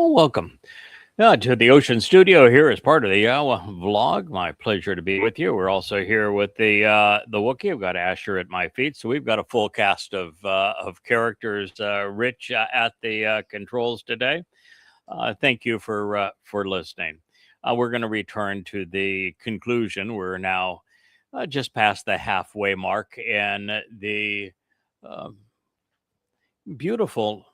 Well, welcome to the Ocean Studio here as part of the Yawa vlog. My pleasure to be with you. We're also here with the Wookiee. I've got Asher at my feet, so we've got a full cast of characters. Rich at the controls today. Thank you for listening. We're going to return to the conclusion. We're now just past the halfway mark, and the uh, beautiful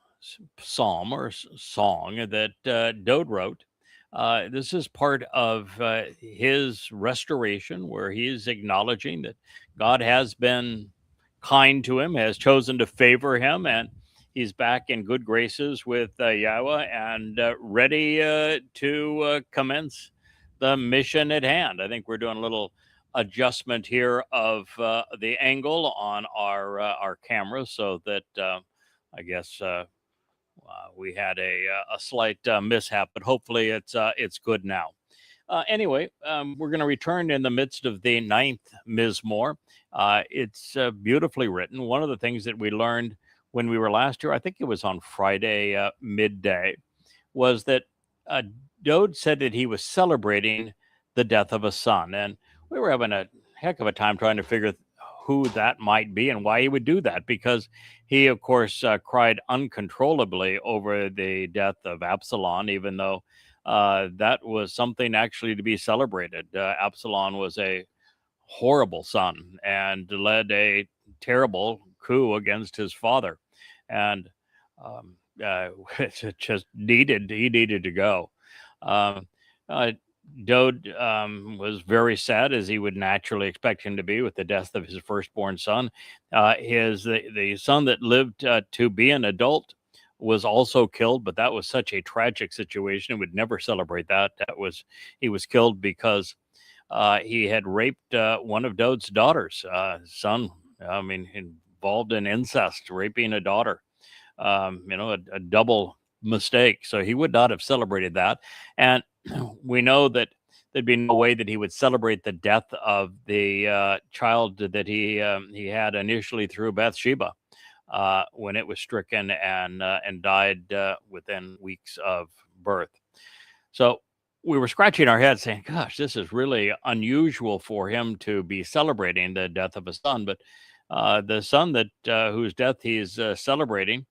psalm or song that Dode wrote. This is part of his restoration, where he is acknowledging that God has been kind to him, has chosen to favor him, and he's back in good graces with Yahweh and ready to commence the mission at hand. I think we're doing a little adjustment here of the angle on our camera so that I guess we had a slight mishap, but hopefully it's good now. Anyway, we're going to return in the midst of the ninth Mizmor. It's beautifully written. One of the things that we learned when we were last year, I think it was on Friday midday, was that uh, Dode said that he was celebrating the death of a son, and we were having a heck of a time trying to figure who that might be and why he would do that, because he, of course, cried uncontrollably over the death of Absalom, even though that was something actually to be celebrated. Absalom was a horrible son and led a terrible coup against his father, and it just he needed to go. Um, uh, Dode was very sad, as he would naturally expect him to be, with the death of his firstborn son. The son that lived to be an adult was also killed, but that was such a tragic situation. Would never celebrate that. He was killed because he had raped one of Dode's daughters. Son, I mean, involved in incest, raping a daughter. A double mistake. So he would not have celebrated that. And we know that there'd be no way that he would celebrate the death of the child that he had initially through Bathsheba when it was stricken and died within weeks of birth. So we were scratching our heads saying, gosh, this is really unusual for him to be celebrating the death of a son. But the son that whose death he's celebrating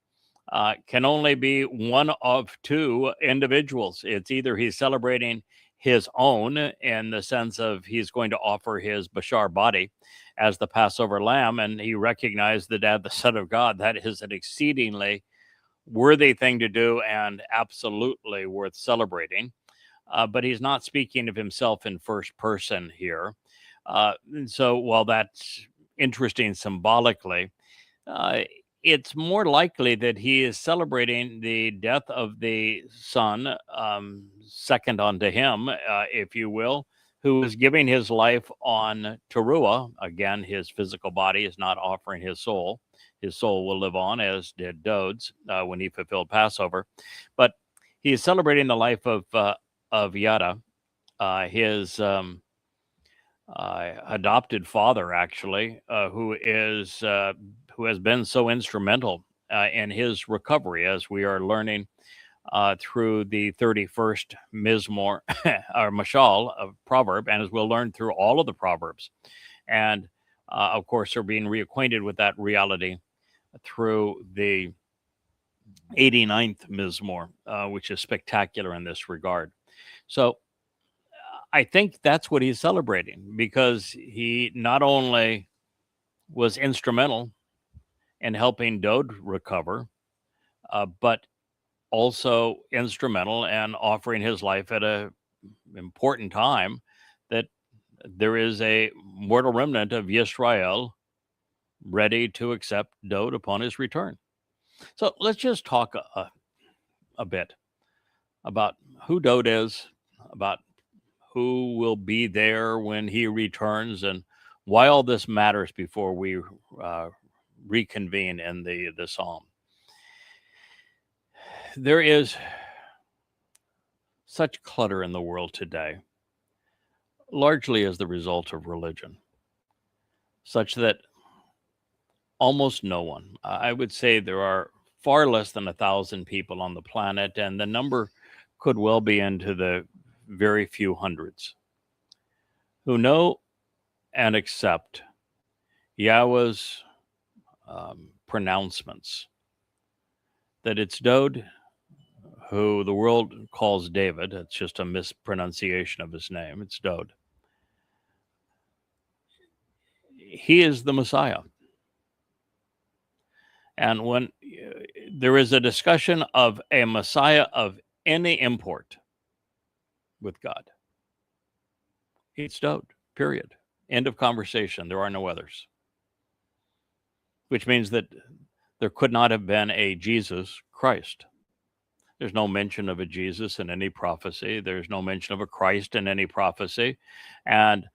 can only be one of two individuals. It's either he's celebrating his own in the sense of he's going to offer his Bashar body as the Passover lamb, and he recognized that as the Son of God, that is an exceedingly worthy thing to do and absolutely worth celebrating. But he's not speaking of himself in first person here. So while that's interesting symbolically, uh, it's more likely that he is celebrating the death of the son, second unto him, if you will, who is giving his life on Teruah. Again, his physical body is not offering his soul. His soul will live on, as did Dode's when he fulfilled Passover. But he is celebrating the life of Yada, his adopted father, actually, who has been so instrumental in his recovery, as we are learning through the 31st Mizmor or Mashal of Proverb, and as we'll learn through all of the Proverbs. And of course, are being reacquainted with that reality through the 89th Mizmor, which is spectacular in this regard. So I think that's what he's celebrating, because he not only was instrumental in helping Dode recover, but also instrumental in offering his life at a important time that there is a mortal remnant of Yisrael ready to accept Dode upon his return. So let's just talk a bit about who Dode is, about who will be there when he returns, and why all this matters before we reconvene in the psalm. There is such clutter in the world today, largely as the result of religion, such that almost no one, I would say there are far less than 1,000 people on the planet, and the number could well be into the very few hundreds who know and accept Yahweh's pronouncements that it's Dode, who the world calls David. It's just a mispronunciation of his name. It's Dode. He is the Messiah. And when there is a discussion of a Messiah of any import with God, it's Dode, period. End of conversation. There are no others. Which means that there could not have been a Jesus Christ. There's no mention of a Jesus in any prophecy. There's no mention of a Christ in any prophecy. And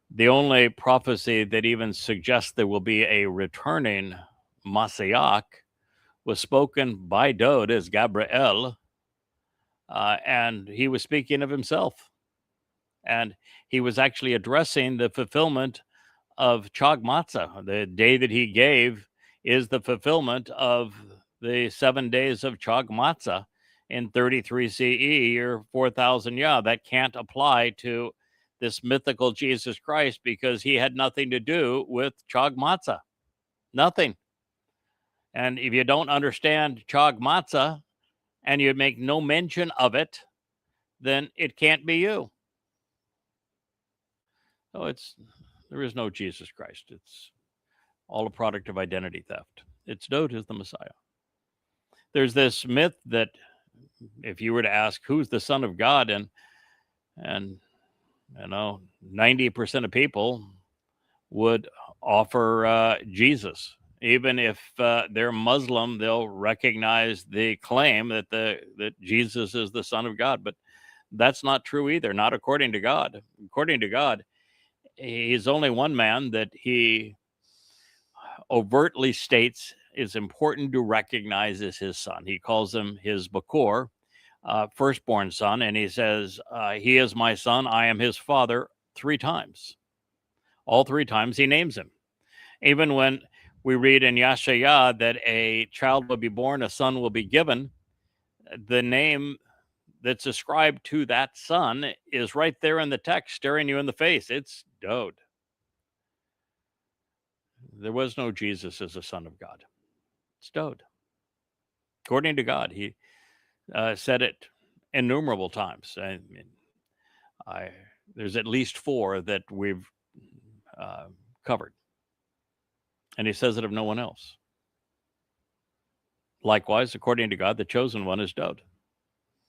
the only prophecy that even suggests there will be a returning Messiah was spoken by Dode as Gabriel, and he was speaking of himself. And he was actually addressing the fulfillment of Chag Matzah. The day that he gave is the fulfillment of the 7 days of Chag Matzah in 33 CE or 4,000 Yah. That can't apply to this mythical Jesus Christ because he had nothing to do with Chag Matzah. Nothing. And if you don't understand Chag Matzah and you make no mention of it, then it can't be you. So there is no Jesus Christ. It's all a product of identity theft. It's Dode is the Messiah. There's this myth that if you were to ask who's the Son of God, and 90% of people would offer Jesus. Even if they're Muslim, they'll recognize the claim that Jesus is the Son of God. But that's not true either, not according to God. According to God, he's only one man that he overtly states is important to recognize as his son. He calls him his Bakor, firstborn son, and he says, he is my son, I am his father, 3 times. All 3 times he names him. Even when we read in Yashaya that a child will be born, a son will be given, the name that's ascribed to that son is right there in the text, staring you in the face. It's Dode. There was no Jesus as a son of God. It's Dode. According to God, he said it innumerable times. I mean, there's at least 4 that we've covered. And he says it of no one else. Likewise, according to God, the chosen one is Dode.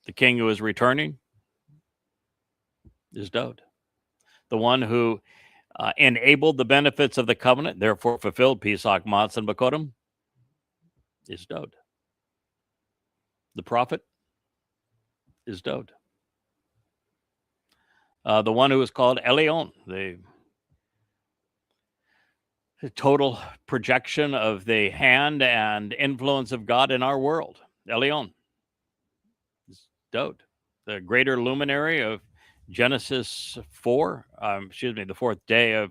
The king who is returning is Dode. The one who enabled the benefits of the covenant, therefore fulfilled Pesach, Matzah, and Bakodim, is Dode. The prophet is Dode. The one who is called Elyon, the total projection of the hand and influence of God in our world, Elyon, is Dode. The greater luminary of Genesis 4, the 4th day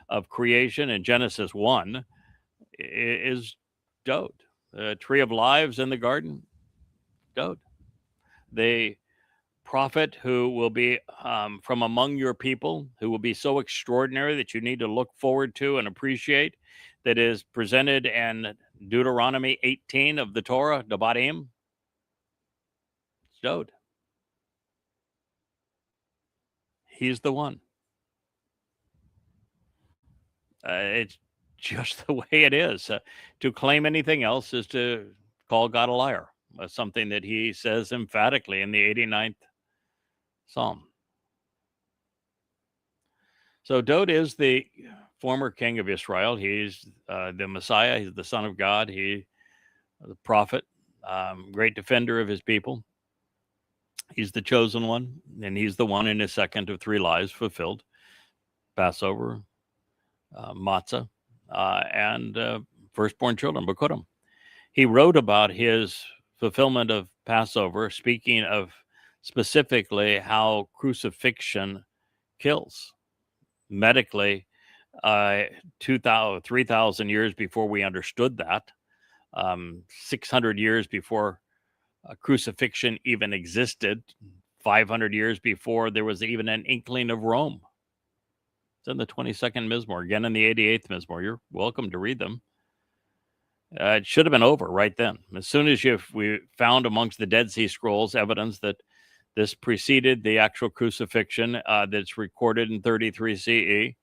of creation in Genesis 1 is Dode. The tree of lives in the garden, Dode. The prophet who will be from among your people, who will be so extraordinary that you need to look forward to and appreciate, that is presented in Deuteronomy 18 of the Torah, Devarim, it's Dode. He's the one. It's just the way it is. To claim anything else is to call God a liar, something that he says emphatically in the 89th Psalm. So Dode is the former king of Israel. He's the Messiah. He's the Son of God. He's the prophet, great defender of his people. He's the chosen one, and he's the one in his second of 3 lives fulfilled. Passover, Matzah, and firstborn children, Bakodim. He wrote about his fulfillment of Passover, speaking of specifically how crucifixion kills. Medically, 3,000 years before we understood that, 600 years before crucifixion even existed, 500 years before there was even an inkling of Rome. It's in the 22nd Mizmor, again in the 88th Mizmor. You're welcome to read them. It should have been over right then. As soon as we found amongst the Dead Sea Scrolls evidence that this preceded the actual crucifixion that's recorded in 33 CE,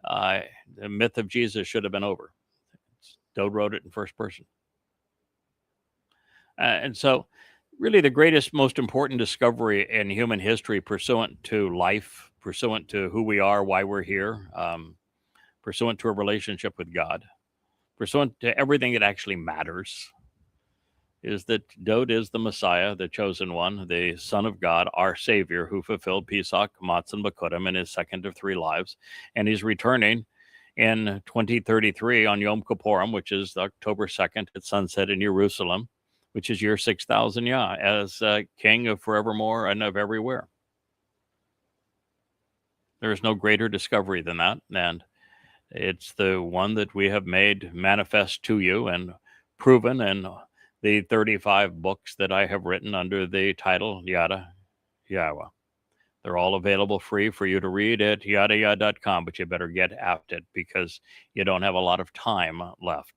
the myth of Jesus should have been over. Dode wrote it in first person. And so really the greatest, most important discovery in human history pursuant to life, pursuant to who we are, why we're here, pursuant to a relationship with God, pursuant to everything that actually matters, is that Dode is the Messiah, the chosen one, the Son of God, our Savior, who fulfilled Pesach, Matzah, Bakurim in his second of three lives. And he's returning in 2033 on Yom Kippurim, which is October 2nd at sunset in Jerusalem, which is year 6,000 Yah, as King of forevermore and of everywhere. There is no greater discovery than that. And it's the one that we have made manifest to you and proven in the 35 books that I have written under the title Yada Yahweh. They're all available free for you to read at yadayah.com, but you better get at it because you don't have a lot of time left.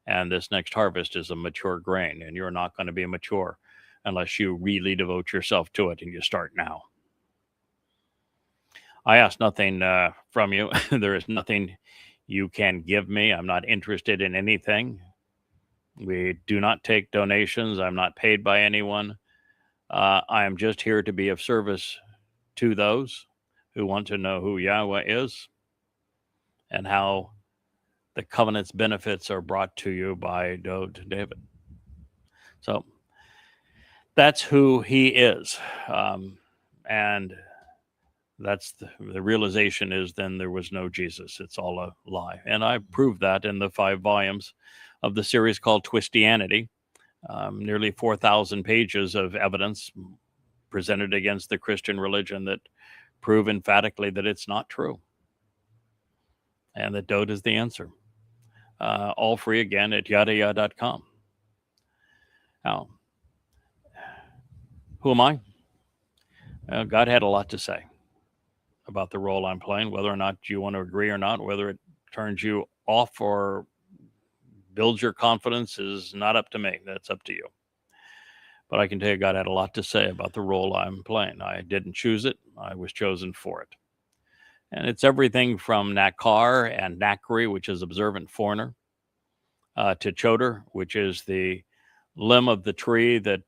And this next harvest is a mature grain, and you're not going to be mature unless you really devote yourself to it, and you start now. I ask nothing from you. There is nothing you can give me. I'm not interested in anything. We do not take donations. I'm not paid by anyone. I am just here to be of service to those who want to know who Yahweh is and how the covenant's benefits are brought to you by Dode David. So that's who he is. And that's the realization is then there was no Jesus. It's all a lie. And I proved that in the 5 volumes of the series called Twistianity. Nearly 4,000 pages of evidence presented against the Christian religion that prove emphatically that it's not true. And that Dode is the answer. All free again at yadayah.com. Now, who am I? God had a lot to say about the role I'm playing, whether or not you want to agree or not, whether it turns you off or builds your confidence is not up to me. That's up to you. But I can tell you God had a lot to say about the role I'm playing. I didn't choose it. I was chosen for it. And it's everything from Nakar and Nakri, which is observant foreigner, to Choder, which is the limb of the tree that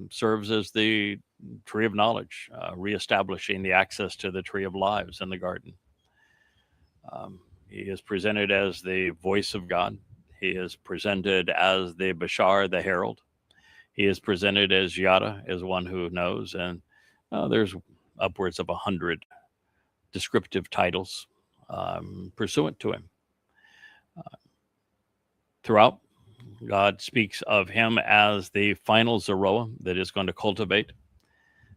serves as the tree of knowledge, reestablishing the access to the tree of lives in the garden. He is presented as the voice of God. He is presented as the Bashar, the herald. He is presented as Yada, as one who knows. And there's upwards of 100 descriptive titles pursuant to him. Throughout, God speaks of him as the final Zeroah that is going to cultivate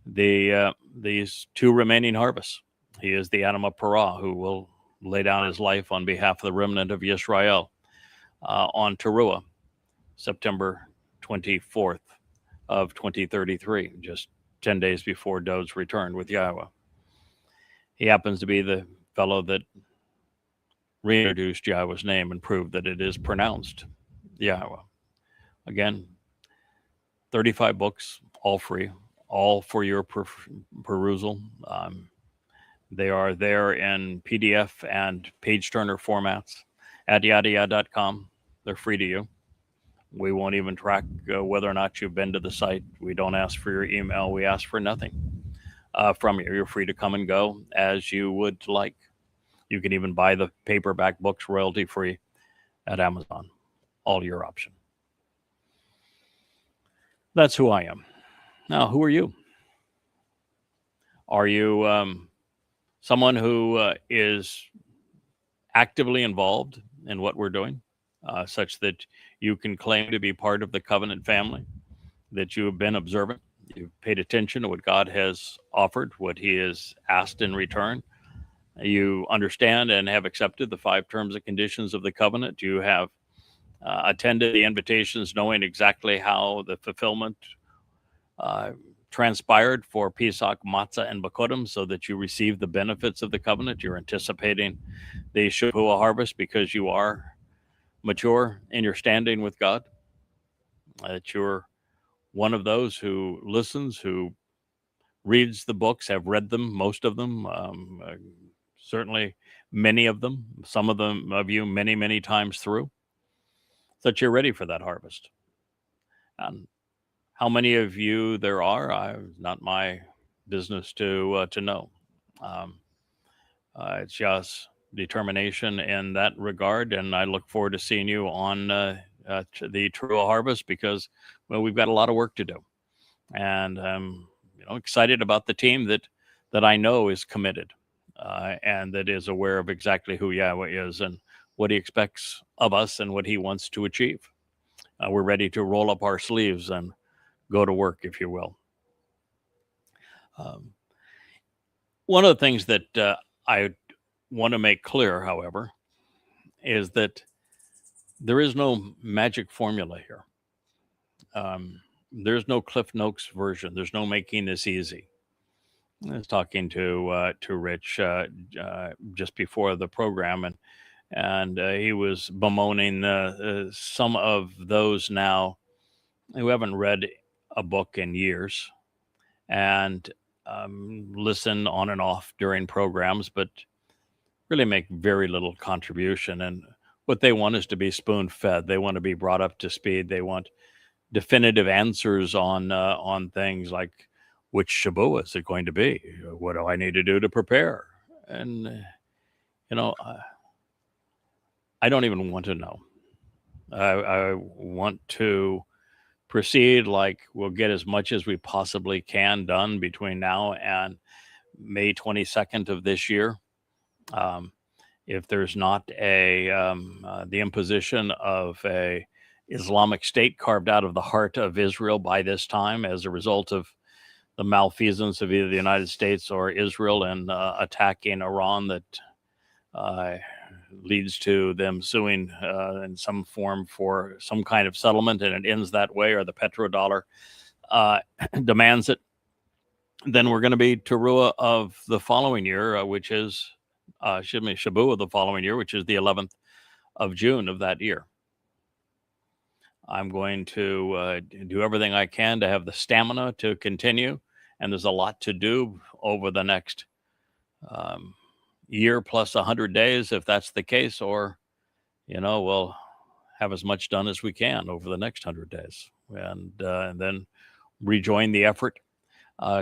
these 2 remaining harvests. He is the Adama Parah who will lay down his life on behalf of the remnant of Yisrael on Teruah, September 24th of 2033, just 10 days before Dode's return with Yahweh. He happens to be the fellow that reintroduced Yahweh's name and proved that it is pronounced Yahweh. Again, 35 books, all free, all for your perusal. They are there in PDF and page turner formats at yadayah.com. They're free to you. We won't even track whether or not you've been to the site. We don't ask for your email. We ask for nothing from you. You're free to come and go as you would like. You can even buy the paperback books royalty free at Amazon. All your option. That's who I am. Now, who are you? Are you someone who is actively involved in what we're doing, such that you can claim to be part of the covenant family, that you have been observant, you've paid attention to what God has offered, what he has asked in return, you understand and have accepted the 5 terms and conditions of the covenant, you have attended the invitations knowing exactly how the fulfillment transpired for Pesach, Matzah, and Bakodim, so that you receive the benefits of the covenant. You're anticipating the Shavua harvest because you are mature in your standing with God. That you're one of those who listens, who reads the books, have read them, most of them, certainly many of them, some of them of you many, many times through, that you're ready for that harvest. And how many of you there are, not my business to know. It's just determination in that regard, and I look forward to seeing you on the Teruah harvest, because, well, we've got a lot of work to do, and I'm excited about the team that I know is committed and that is aware of exactly who Yahweh is and what He expects of us and what He wants to achieve. We're ready to roll up our sleeves and go to work, if you will. One of the things that I want to make clear, however, is that there is no magic formula here. There's no Cliff Notes version. There's no making this easy. I was talking to Rich just before the program, and he was bemoaning some of those now who haven't read a book in years and listen on and off during programs, but really make very little contribution. And what they want is to be spoon-fed. They want to be brought up to speed. They want definitive answers on things like, which Shavua is it going to be? What do I need to do to prepare? And I don't even want to know. I want to proceed like we'll get as much as we possibly can done between now and May 22nd of this year. If there's not the imposition of a Islamic State carved out of the heart of Israel by this time as a result of the malfeasance of either the United States or Israel in attacking Iran, that leads to them suing in some form for some kind of settlement, and it ends that way, or the petrodollar demands it, then we're going to be Teruah of the following year, which is Shavua of the following year, which is the 11th of June of that year. I'm going to do everything I can to have the stamina to continue, and there's a lot to do over the next year plus 100 days, if that's the case, or we'll have as much done as we can over the next 100 days, and then rejoin the effort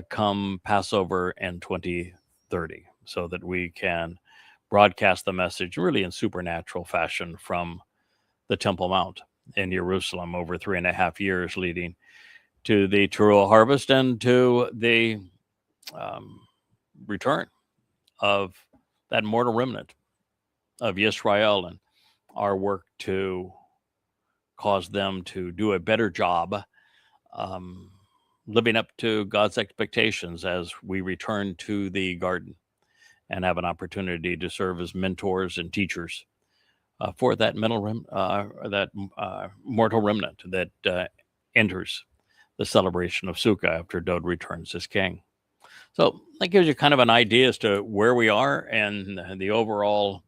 come Passover in 2030, so that we can broadcast the message really in supernatural fashion from the Temple Mount in Jerusalem over 3.5 years, leading to the Teruah harvest and to the return of that mortal remnant of Yisrael, and our work to cause them to do a better job living up to God's expectations as we return to the garden and have an opportunity to serve as mentors and teachers for that mortal remnant that enters the celebration of Sukkah after Dod returns as king. So that gives you kind of an idea as to where we are and the overall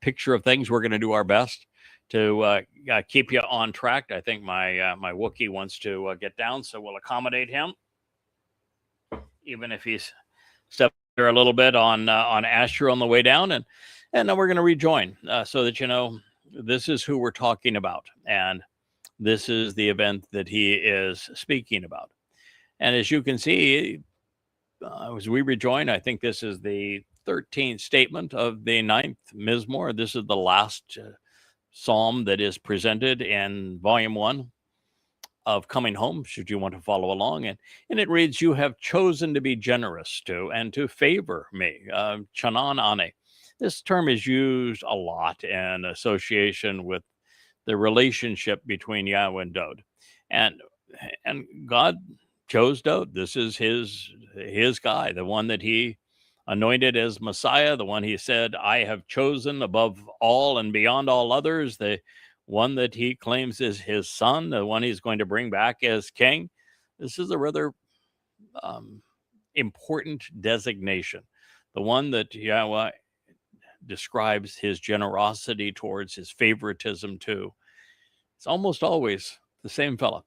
picture of things. We're going to do our best to keep you on track. I think my Wookiee wants to get down, so we'll accommodate him, even if he's stepped there a little bit on Asher on the way down, and then we're going to rejoin so that this is who we're talking about, and this is the event that he is speaking about. And as you can see, as we rejoin, I think this is the 13th statement of the 9th Mizmor. This is the last psalm that is presented in volume 1 of Coming Home, should you want to follow along. And it reads, "You have chosen to be generous to and to favor me." Chanan ane. This term is used a lot in association with the relationship between Yahweh and Dod. And God chose Dod. This is his guy, the one that he anointed as Messiah, the one he said, "I have chosen above all and beyond all others," the one that he claims is his son, the one he's going to bring back as king. This is a rather um, important designation, the one that Yahweh describes his generosity towards, his favoritism to. It's almost always the same fella,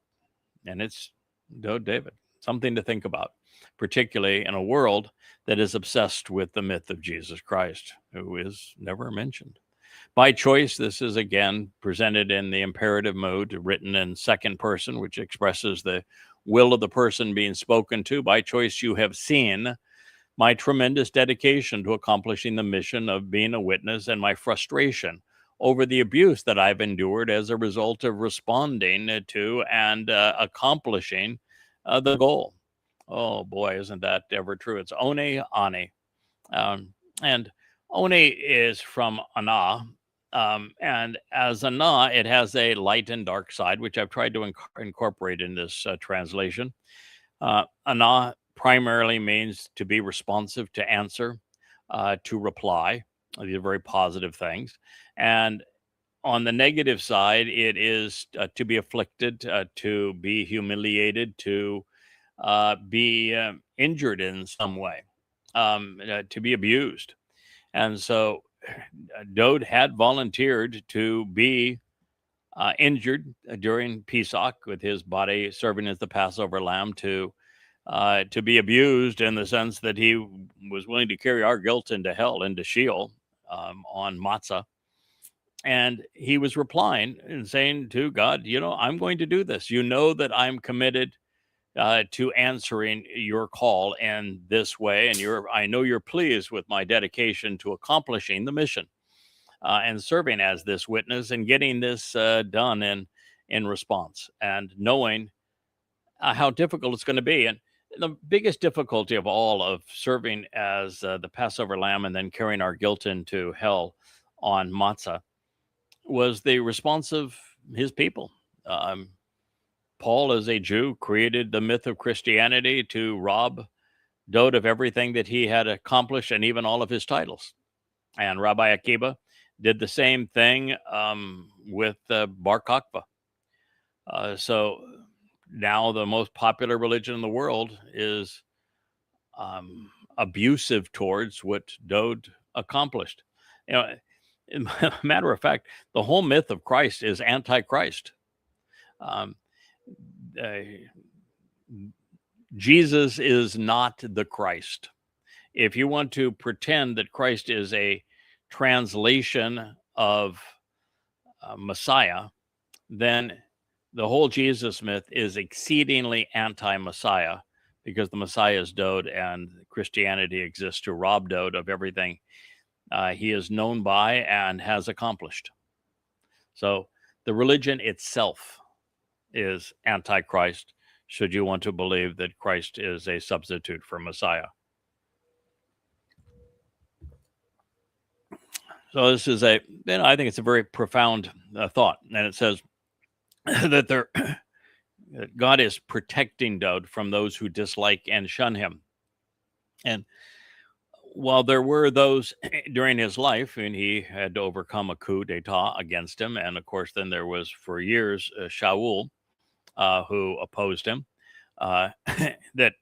and it's David. Something to think about, particularly in a world that is obsessed with the myth of Jesus Christ, who is never mentioned. By choice, this is again presented in the imperative mode, written in second person, which expresses the will of the person being spoken to. By choice, you have seen my tremendous dedication to accomplishing the mission of being a witness and my frustration over the abuse that I've endured as a result of responding to and accomplishing the goal. Oh boy, isn't that ever true? It's One Ani. And One is from Ana. And as Ana, it has a light and dark side, which I've tried to incorporate in this translation. Ana primarily means to be responsive, to answer, to reply. These are very positive things. And on the negative side, it is to be afflicted, to be humiliated, to be injured in some way, to be abused. And so Dode had volunteered to be injured during Pesach, with his body serving as the Passover lamb, to be abused in the sense that he was willing to carry our guilt into hell, into Sheol, on matzah. And he was replying and saying to God, I'm going to do this. You know that I'm committed to answering your call in this way. And I know you're pleased with my dedication to accomplishing the mission and serving as this witness and getting this done in response, and knowing how difficult it's going to be. And the biggest difficulty of all of serving as the Passover lamb and then carrying our guilt into hell on matzah was the response of his people. Paul, as a Jew, created the myth of Christianity to rob Dode of everything that he had accomplished and even all of his titles. And Rabbi Akiba did the same thing with Bar Kokhba. So now the most popular religion in the world is abusive towards what Dode accomplished. Matter of fact, the whole myth of Christ is anti-Christ. Jesus is not the Christ. If you want to pretend that Christ is a translation of Messiah, then the whole Jesus myth is exceedingly anti-Messiah, because the Messiah is Dode and Christianity exists to rob Dode of everything he is known by and has accomplished. So the religion itself is anti-Christ, should you want to believe that Christ is a substitute for Messiah. So this is I think it's a very profound thought. And it says that God is protecting Dode from those who dislike and shun him. And while there were those during his life, and he had to overcome a coup d'etat against him, and of course then there was for years Shaul, who opposed him, that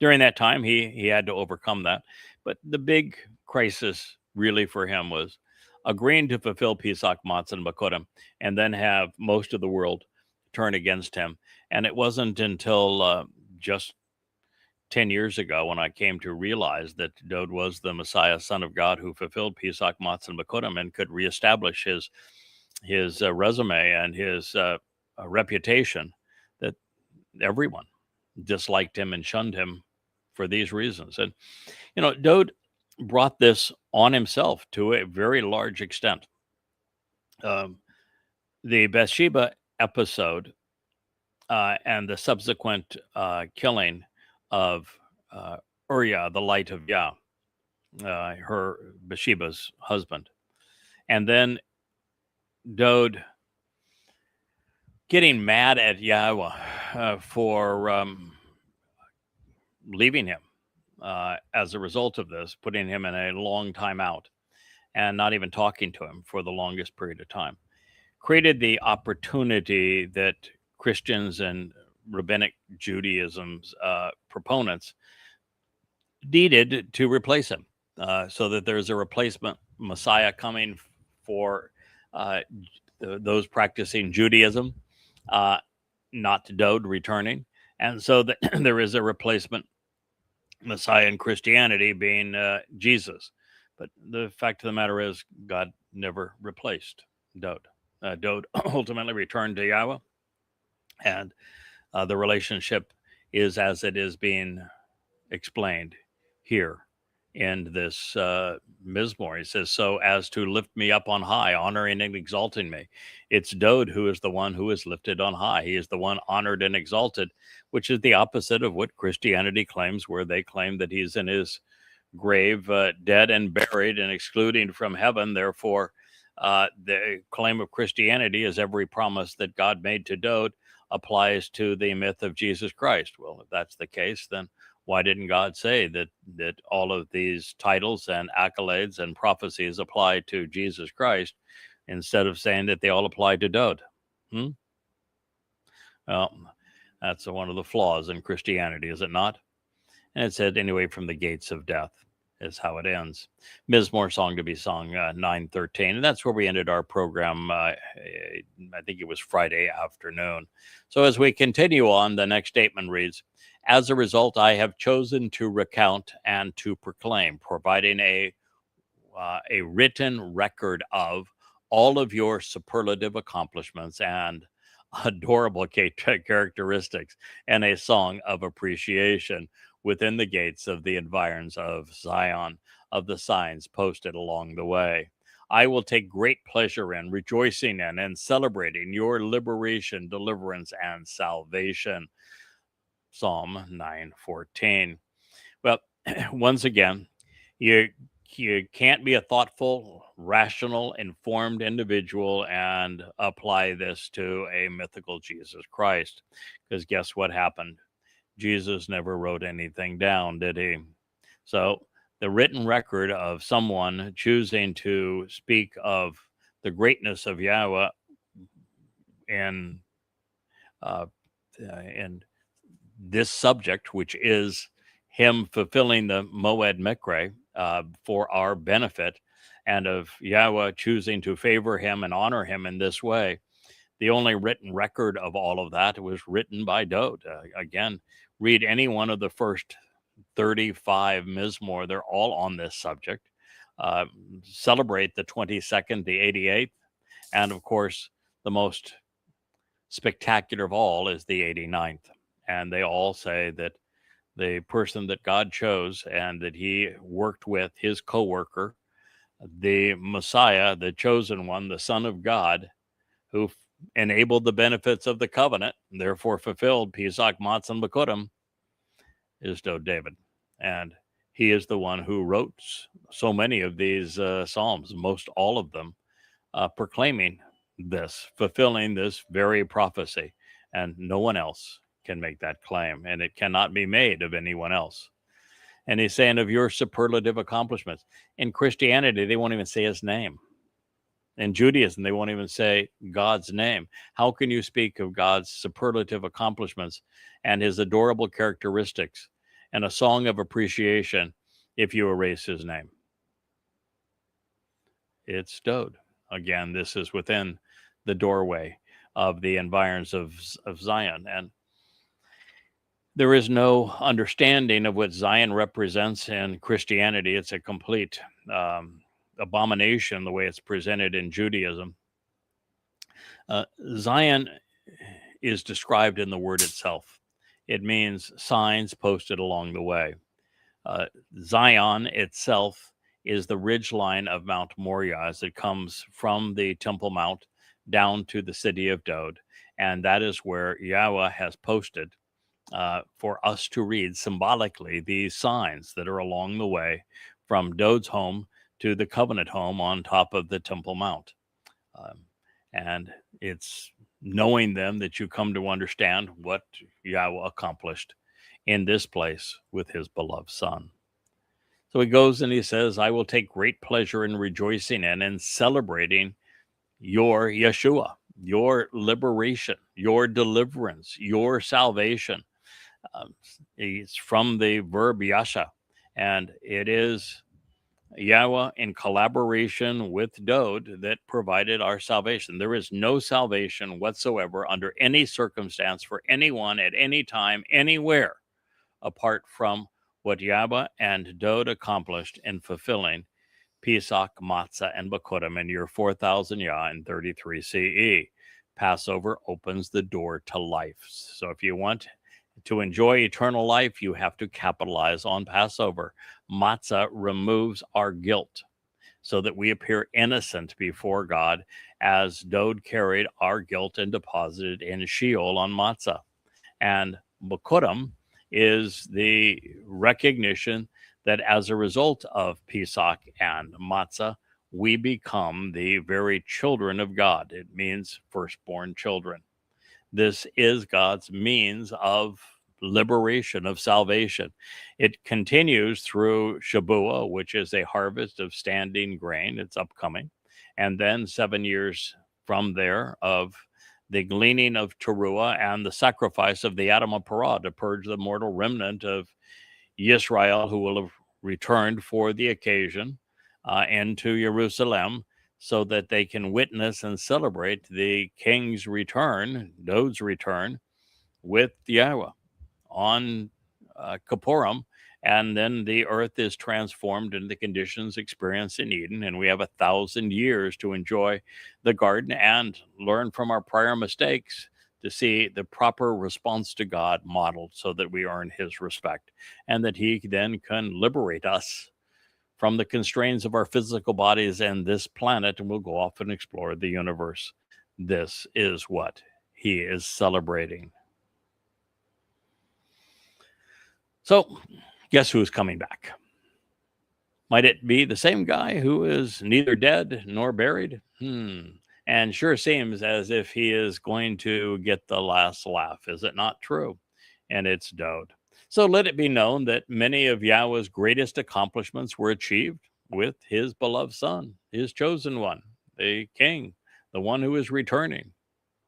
during that time he had to overcome that. But the big crisis really for him was agreeing to fulfill Pesach, Matzah, and Bakurim, and then have most of the world turn against him. And it wasn't until just 10 years ago when I came to realize that Dode was the Messiah, Son of God, who fulfilled Pesach, Matzah, and Bakurim, and could reestablish his resume and his reputation, that everyone disliked him and shunned him for these reasons. And Dode brought this on himself to a very large extent. The Bathsheba episode and the subsequent killing of Uriah, the light of Yah, her Bathsheba's husband, and then Dode getting mad at Yahweh for leaving him as a result of this, putting him in a long time out and not even talking to him for the longest period of time, created the opportunity that Christians and rabbinic Judaism's proponents needed to replace him, so that there's a replacement Messiah coming for those practicing Judaism, not to Dowd returning. And so that there is a replacement Messiah in Christianity being Jesus. But the fact of the matter is, God never replaced Dowd. Dowd ultimately returned to Yahweh, and the relationship is as it is being explained here in this Mizmor. He says, so as to lift me up on high, honoring and exalting me. It's Dowd who is the one who is lifted on high. He is the one honored and exalted, which is the opposite of what Christianity claims, where they claim that he's in his grave, dead and buried and excluding from heaven. Therefore, the claim of Christianity is every promise that God made to Dowd applies to the myth of Jesus Christ. Well, if that's the case, then why didn't God say that all of these titles and accolades and prophecies apply to Jesus Christ instead of saying that they all apply to Dowd? Well, that's one of the flaws in Christianity, is it not? And it said, anyway, from the gates of death is how it ends. Mizmor song to be sung, 9:13. And that's where we ended our program. I think it was Friday afternoon. So as we continue on, the next statement reads, as a result, I have chosen to recount and to proclaim, providing a written record of all of your superlative accomplishments and adorable characteristics, and a song of appreciation within the gates of the environs of Zion, of the signs posted along the way. I will take great pleasure in rejoicing in and celebrating your liberation, deliverance, and salvation. Psalm 9:14. Well, once again, you can't be a thoughtful, rational, informed individual and apply this to a mythical Jesus Christ. Because guess what happened? Jesus never wrote anything down, did he? So the written record of someone choosing to speak of the greatness of Yahweh in this subject, which is him fulfilling the Moed Mikre for our benefit, and of Yahweh choosing to favor him and honor him in this way. The only written record of all of that was written by Dowd. Again, read any one of the first 35 Mizmor. They're all on this subject. Celebrate the 22nd, the 88th, and of course, the most spectacular of all is the 89th. And they all say that the person that God chose and that he worked with, his co-worker, the Messiah, the chosen one, the Son of God, who enabled the benefits of the covenant, and therefore fulfilled Pesach, Matzah, and Bikurim, is Dowd David. And he is the one who wrote so many of these Psalms, most all of them, proclaiming this, fulfilling this very prophecy. And no one else can make that claim, and it cannot be made of anyone else. And he's saying of your superlative accomplishments. In Christianity, they won't even say his name. In Judaism, they won't even say God's name. How can you speak of God's superlative accomplishments and his adorable characteristics and a song of appreciation if you erase his name? It's Dowd. Again, this is within the doorway of the environs of Zion. And there is no understanding of what Zion represents in Christianity. It's a complete abomination the way it's presented in Judaism. Zion is described in the word itself. It means signs posted along the way. Zion itself is the ridge line of Mount Moriah as it comes from the Temple Mount down to the city of Dowd. And that is where Yahweh has posted for us to read symbolically these signs that are along the way from Dowd's home to the covenant home on top of the Temple Mount. And it's knowing them that you come to understand what Yahweh accomplished in this place with his beloved Son. So he goes and he says, I will take great pleasure in rejoicing in and celebrating your Yeshua, your liberation, your deliverance, your salvation. Um, it's from the verb yasha, and it is Yahweh in collaboration with Dode that provided our salvation. There is no salvation whatsoever under any circumstance for anyone at any time, anywhere, apart from what Yahweh and Dode accomplished in fulfilling Pesach, Matzah, and Bakurim in year 4000 Yah in 33 CE. Passover opens the door to life. So if you want to enjoy eternal life, you have to capitalize on Passover. Matzah removes our guilt so that we appear innocent before God, as Dode carried our guilt and deposited in Sheol on Matzah. And Bakurim is the recognition that as a result of Pesach and Matzah, we become the very children of God. It means firstborn children. This is God's means of liberation, of salvation. It continues through Shabuah, which is a harvest of standing grain. It's upcoming. And then 7 years from there of the gleaning of Teruah and the sacrifice of the Adam of Parah to purge the mortal remnant of Yisrael who will have returned for the occasion into Jerusalem, so that they can witness and celebrate the king's return, Dode's return, with Yahweh on Kippurim. And then the earth is transformed into the conditions experienced in Eden, and we have 1,000 years to enjoy the garden and learn from our prior mistakes to see the proper response to God modeled so that we earn his respect, and that he then can liberate us from the constraints of our physical bodies and this planet, and we'll go off and explore the universe. This is what he is celebrating. So, guess who's coming back? Might it be the same guy who is neither dead nor buried? And sure seems as if he is going to get the last laugh. Is it not true? And it's Dode. So let it be known that many of Yahweh's greatest accomplishments were achieved with his beloved son, his chosen one, the king, the one who is returning,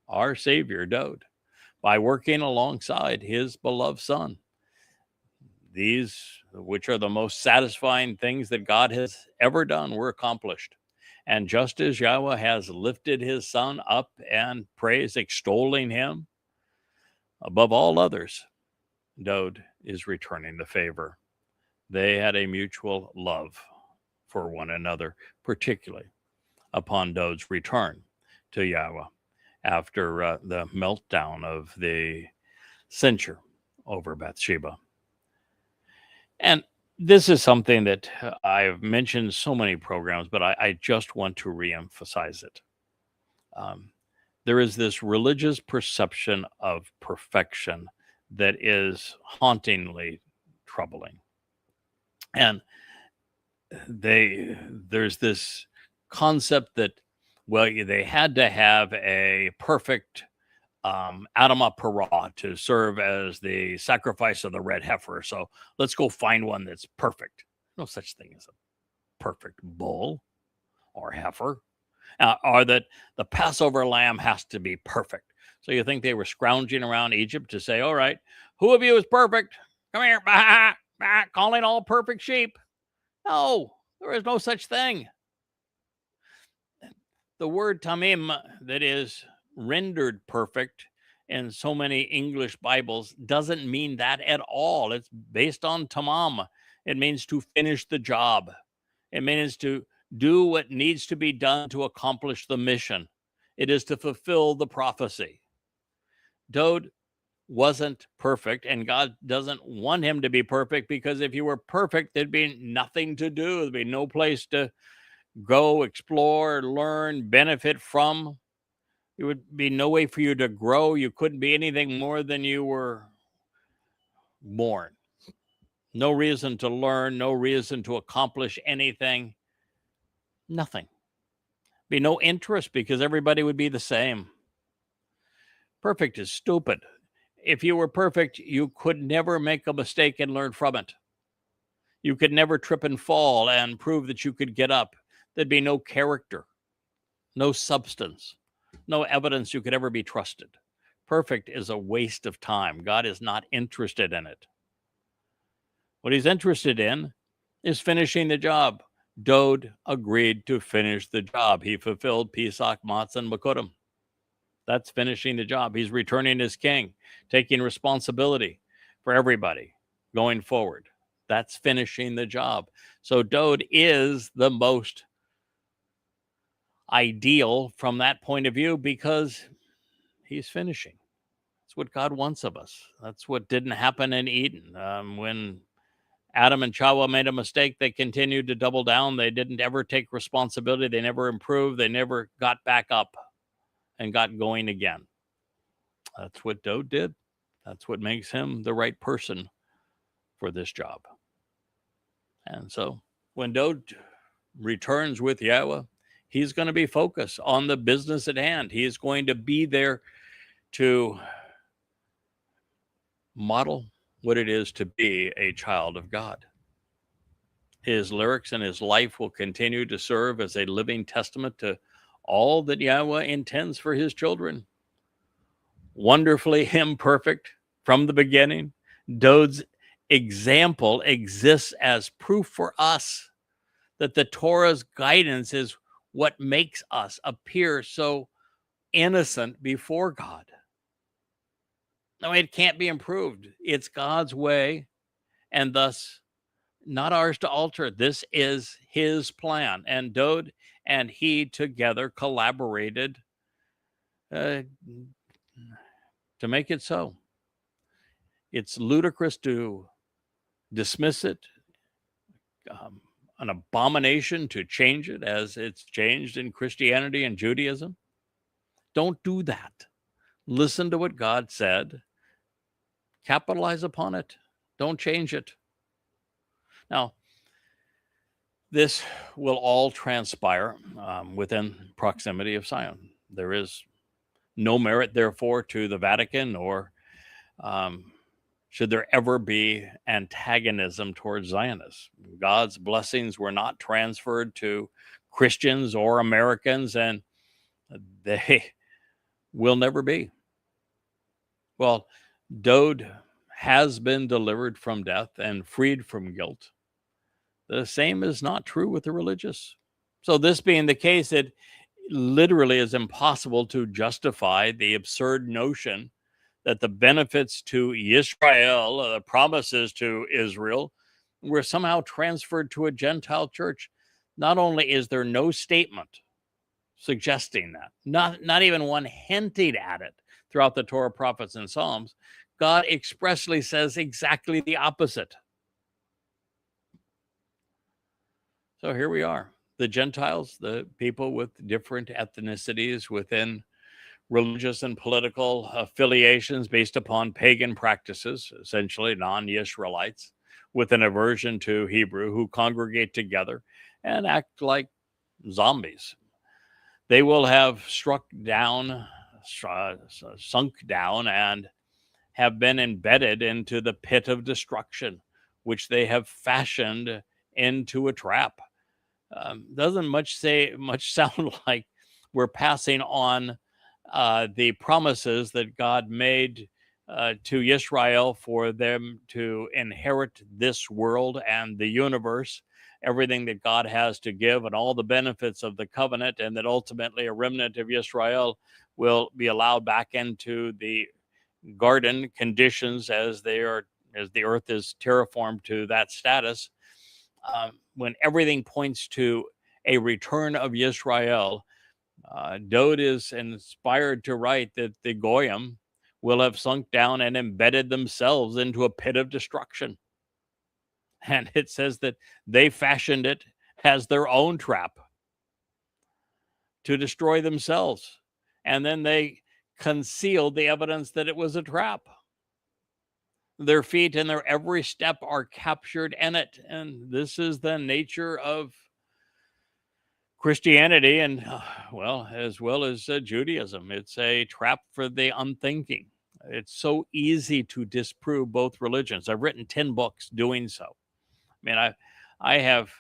our Savior, Dode, by working alongside his beloved son. These, which are the most satisfying things that God has ever done, were accomplished. And just as Yahweh has lifted his son up and praise, extolling him above all others, Dode is returning the favor. They had a mutual love for one another, particularly upon Dode's return to Yahweh after the meltdown of the censure over Bathsheba. And this is something that I've mentioned so many programs, but I just want to reemphasize it. There is this religious perception of perfection that is hauntingly troubling. And there's this concept that, well, they had to have a perfect Adamah Parah to serve as the sacrifice of the red heifer. So let's go find one that's perfect. No such thing as a perfect bull or heifer. Or that the Passover lamb has to be perfect. So you think they were scrounging around Egypt to say, all right, who of you is perfect? Come here, bah, bah, calling all perfect sheep. No, there is no such thing. The word tamim that is rendered perfect in so many English Bibles doesn't mean that at all. It's based on tamam. It means to finish the job. It means to do what needs to be done to accomplish the mission. It is to fulfill the prophecy. Dode wasn't perfect, and God doesn't want him to be perfect, because if you were perfect, there'd be nothing to do. There'd be no place to go, explore, learn, benefit from. There would be no way for you to grow. You couldn't be anything more than you were born. No reason to learn, no reason to accomplish anything. Nothing. Be no interest, because everybody would be the same. Perfect is stupid. If you were perfect, you could never make a mistake and learn from it. You could never trip and fall and prove that you could get up. There'd be no character, no substance, no evidence you could ever be trusted. perfect is a waste of time. God is not interested in it. What he's interested in is finishing the job. Dowd agreed to finish the job. He fulfilled Pesach, Matzah, and Makudim. That's finishing the job. He's returning as king, taking responsibility for everybody going forward. That's finishing the job. So Dowd is the most ideal from that point of view because he's finishing. That's what God wants of us. That's what didn't happen in Eden. When Adam and Chava made a mistake, they continued to double down. They didn't ever take responsibility. They never improved. They never got back up and got going again. That's what Dowd did. That's what makes him the right person for this job. And so when Dowd returns with Yahweh, he's going to be focused on the business at hand. He is going to be there to model what it is to be a child of God. His lyrics and his life will continue to serve as a living testament to all that Yahweh intends for his children. Wonderfully imperfect from the beginning, Dowd's example exists as proof for us that the Torah's guidance is what makes us appear so innocent before God. No, it can't be improved. It's God's way, and thus not ours to alter. This is his plan. And Dowd and he together collaborated to make it so. It's ludicrous to dismiss it, an abomination to change it as it's changed in Christianity and Judaism. Don't do that. Listen to what God said. Capitalize upon it. Don't change it. Now, this will all transpire within proximity of Zion. There is no merit, therefore, to the Vatican, or should there ever be antagonism towards Zionists. God's blessings were not transferred to Christians or Americans, and they will never be. Well, Dowd has been delivered from death and freed from guilt. The same is not true with the religious. So this being the case, it literally is impossible to justify the absurd notion that the benefits to Israel, the promises to Israel, were somehow transferred to a Gentile church. Not only is there no statement suggesting that, not even one hinted at it throughout the Torah, prophets, and Psalms, God expressly says exactly the opposite. So here we are. The Gentiles, the people with different ethnicities within religious and political affiliations based upon pagan practices, essentially non-Israelites, with an aversion to Hebrew, who congregate together and act like zombies. They will have sunk down, and have been embedded into the pit of destruction, which they have fashioned into a trap. Doesn't much sound like we're passing on the promises that God made to Israel for them to inherit this world and the universe, everything that God has to give and all the benefits of the covenant, and that ultimately a remnant of Israel will be allowed back into the garden conditions as the earth is terraformed to that status. When everything points to a return of Israel, Dowd is inspired to write that the Goyim will have sunk down and embedded themselves into a pit of destruction. And it says that they fashioned it as their own trap to destroy themselves. And then they concealed the evidence that it was a trap. Their feet and their every step are captured in it. And this is the nature of Christianity and, as well as Judaism. It's a trap for the unthinking. It's so easy to disprove both religions. I've written 10 books doing so. I mean, I have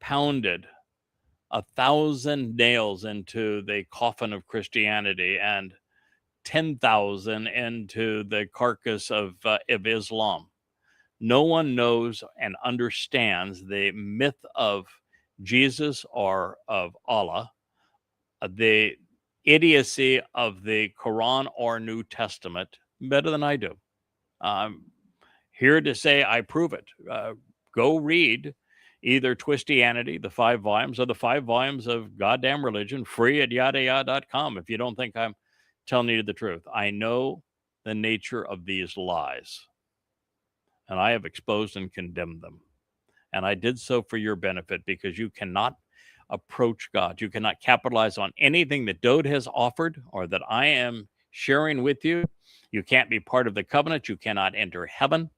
pounded 1,000 nails into the coffin of Christianity and 10,000 into the carcass of Islam. No one knows and understands the myth of Jesus or of Allah, the idiocy of the Quran or New Testament better than I do. I'm here to say I prove it. Go read either Twistianity, the 5 volumes, or the 5 volumes of Goddamn Religion, free at yadayah.com if you don't think I'm telling you the truth. I know the nature of these lies, and I have exposed and condemned them. And I did so for your benefit, because you cannot approach God. You cannot capitalize on anything that Dode has offered or that I am sharing with you. You can't be part of the covenant. You cannot enter heaven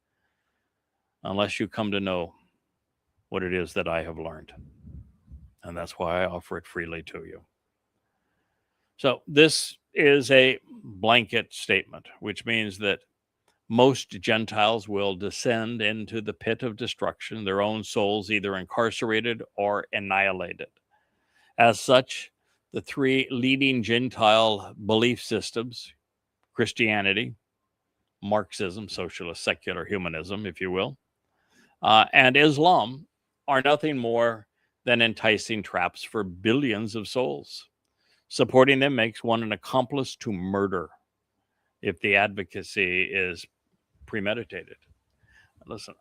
unless you come to know what it is that I have learned. And that's why I offer it freely to you. So this is a blanket statement, which means that most Gentiles will descend into the pit of destruction, their own souls either incarcerated or annihilated. As such, the 3 leading Gentile belief systems, Christianity, Marxism, socialist, secular humanism, if you will, and Islam, are nothing more than enticing traps for billions of souls. Supporting them makes one an accomplice to murder if the advocacy is premeditated. Listen,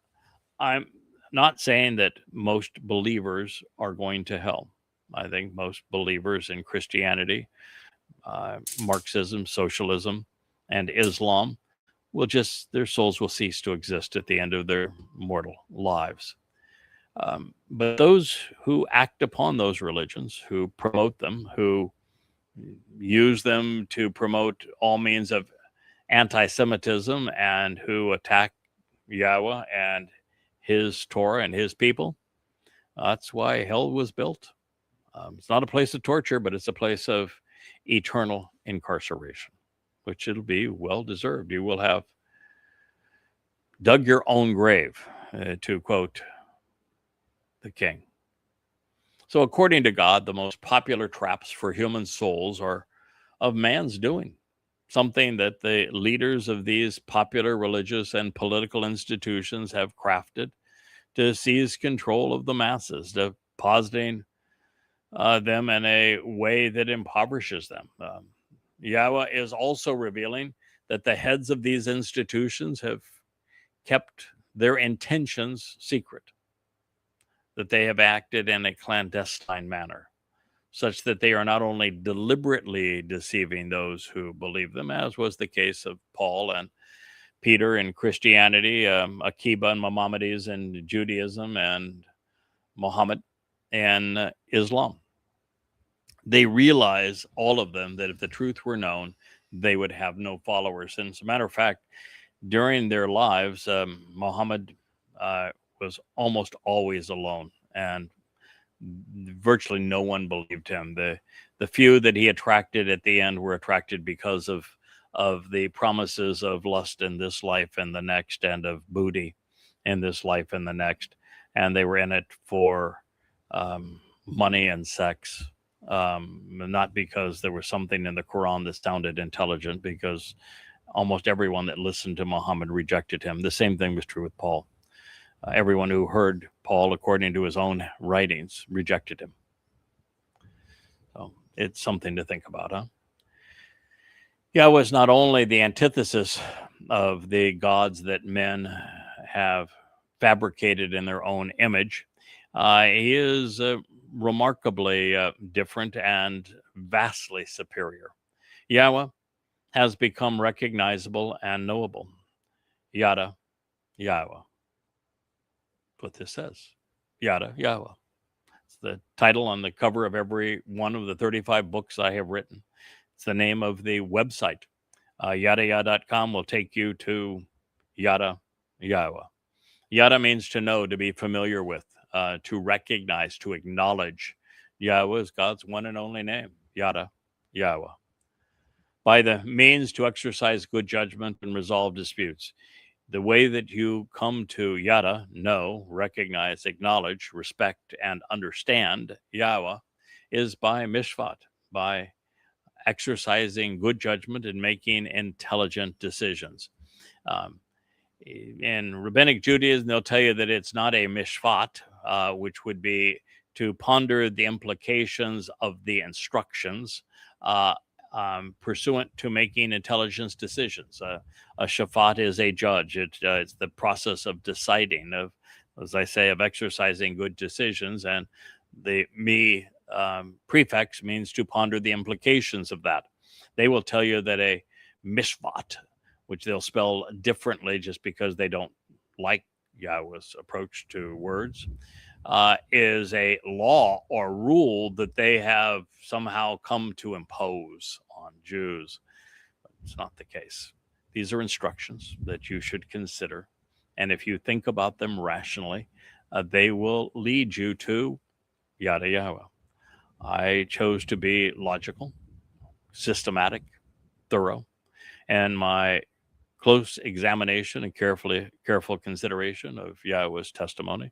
I'm not saying that most believers are going to hell. I think most believers in Christianity, Marxism, socialism, and Islam will just, their souls will cease to exist at the end of their mortal lives. But those who act upon those religions, who promote them, who use them to promote all means of anti-Semitism, and who attack Yahweh and his Torah and his people, that's why hell was built. It's not a place of torture, but it's a place of eternal incarceration, which it'll be well deserved. You will have dug your own grave, to quote the king. So according to God, the most popular traps for human souls are of man's doing, something that the leaders of these popular religious and political institutions have crafted to seize control of the masses, depositing them in a way that impoverishes them. Yahweh is also revealing that the heads of these institutions have kept their intentions secret, that they have acted in a clandestine manner, such that they are not only deliberately deceiving those who believe them, as was the case of Paul and Peter in Christianity, Akiba and Maimonides in Judaism, and Muhammad and Islam. They realize, all of them, that if the truth were known, they would have no followers. And as a matter of fact, during their lives, Muhammad was almost always alone, and virtually no one believed him. The few that he attracted at the end were attracted because of the promises of lust in this life and the next, and of booty in this life and the next. And they were in it for money and sex, not because there was something in the Quran that sounded intelligent, because almost everyone that listened to Muhammad rejected him. The same thing was true with Paul. Everyone who heard Paul, according to his own writings, rejected him. So it's something to think about, huh? Yahweh is not only the antithesis of the gods that men have fabricated in their own image, he is remarkably different and vastly superior. Yahweh has become recognizable and knowable. Yada, Yahweh. What this says. Yada, Yahweh. It's the title on the cover of every one of the 35 books I have written. It's the name of the website. Yadayah.com will take you to Yada, Yahweh. Yada means to know, to be familiar with, to recognize, to acknowledge. Yahweh is God's one and only name. Yada, Yahweh. By the means to exercise good judgment and resolve disputes. The way that you come to Yada, know, recognize, acknowledge, respect, and understand Yahweh is by mishpat, by exercising good judgment and making intelligent decisions. Um, in Rabbinic Judaism, they'll tell you that it's not a mishpat, which would be to ponder the implications of the instructions uh, pursuant to making intelligence decisions. A shafat is a judge. It's the process of deciding, of, as I say, of exercising good decisions. And the prefix means to ponder the implications of that. They will tell you that a mishpat, which they'll spell differently just because they don't like Yahweh's approach to words, is a law or rule that they have somehow come to impose on Jews. But it's not the case. These are instructions that you should consider. And if you think about them rationally, they will lead you to Yada Yahweh. I chose to be logical, systematic, thorough, and my close examination and careful consideration of Yahweh's testimony,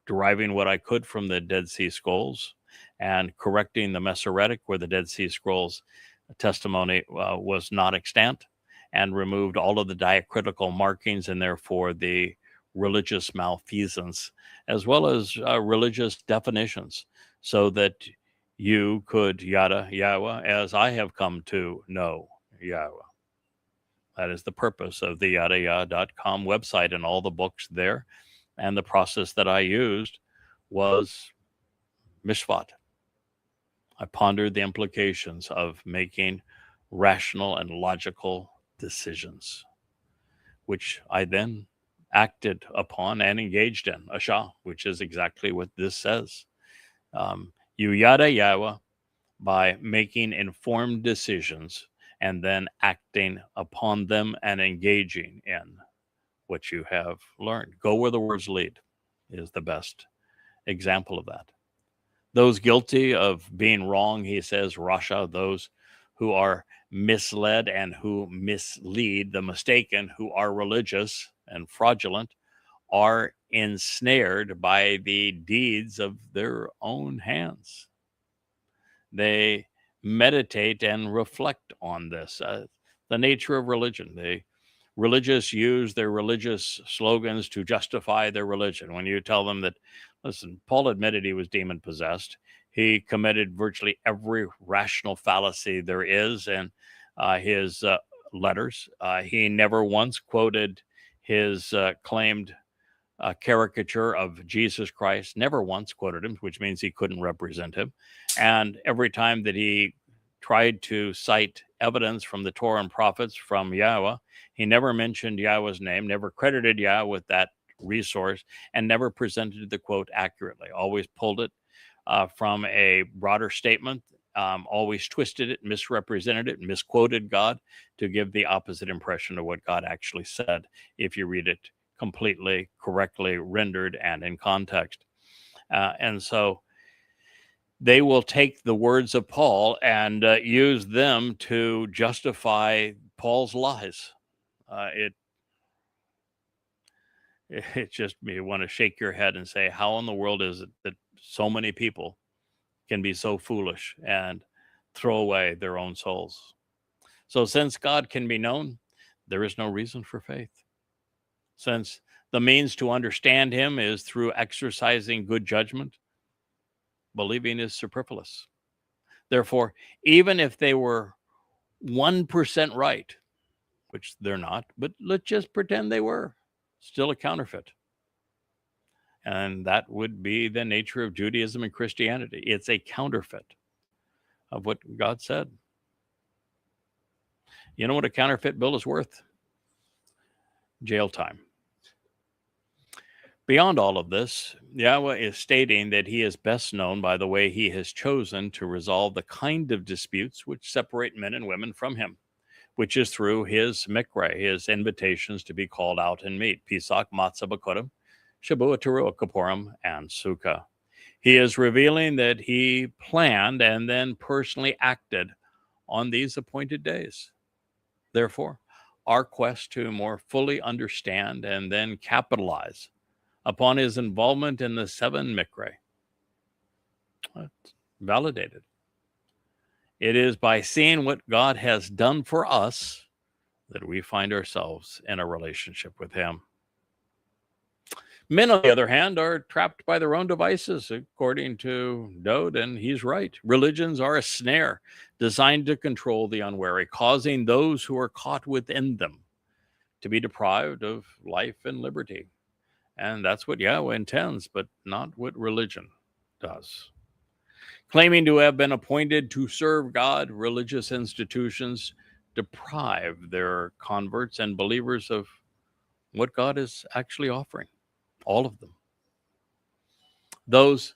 deriving what I could from the Dead Sea Scrolls and correcting the Masoretic where the Dead Sea Scrolls testimony was not extant, and removed all of the diacritical markings and therefore the religious malfeasance as well as religious definitions, so that you could Yada Yahweh as I have come to know Yahweh. That is the purpose of the yadayah.com website and all the books there. And the process that I used was mishpat. I pondered the implications of making rational and logical decisions, which I then acted upon and engaged in, Ashah, which is exactly what this says. You yada Yahweh by making informed decisions and then acting upon them and engaging in what you have learned. Go where the words lead is the best example of that. Those guilty of being wrong, he says, Rasha, those who are misled and who mislead, the mistaken, who are religious and fraudulent, are ensnared by the deeds of their own hands. They meditate and reflect on this. The nature of religion. The religious use their religious slogans to justify their religion. When you tell them that, listen, Paul admitted he was demon possessed. He committed virtually every rational fallacy there is in his letters. He never once quoted his claimed caricature of Jesus Christ, never once quoted him, which means he couldn't represent him. And every time that he tried to cite evidence from the Torah and prophets from Yahweh, he never mentioned Yahweh's name, never credited Yahweh with that resource, and never presented the quote accurately. Always pulled it from a broader statement, always twisted it, misrepresented it, misquoted God to give the opposite impression of what God actually said if you read it completely, correctly rendered and in context. And so they will take the words of Paul and use them to justify Paul's lies. It just, you want to shake your head and say, how in the world is it that so many people can be so foolish and throw away their own souls? So since God can be known, there is no reason for faith. Since the means to understand him is through exercising good judgment, believing is superfluous. Therefore, even if they were 1% right, which they're not, but let's just pretend they were, still a counterfeit. And that would be the nature of Judaism and Christianity. It's a counterfeit of what God said. You know what a counterfeit bill is worth? Jail time. Beyond all of this, Yahweh is stating that he is best known by the way he has chosen to resolve the kind of disputes which separate men and women from him, which is through his mikra, his invitations to be called out and meet, Pesach, Matzah, B'Kodim, Shabbat, Teruah, Kippurim, and Sukkah. He is revealing that he planned and then personally acted on these appointed days. Therefore, our quest to more fully understand and then capitalize upon his involvement in the 7 mikra, validated. It is by seeing what God has done for us that we find ourselves in a relationship with Him. Men, on the other hand, are trapped by their own devices, according to Dode, and he's right. Religions are a snare designed to control the unwary, causing those who are caught within them to be deprived of life and liberty. And that's what Yahweh intends, but not what religion does. Claiming to have been appointed to serve God, religious institutions deprive their converts and believers of what God is actually offering, all of them. Those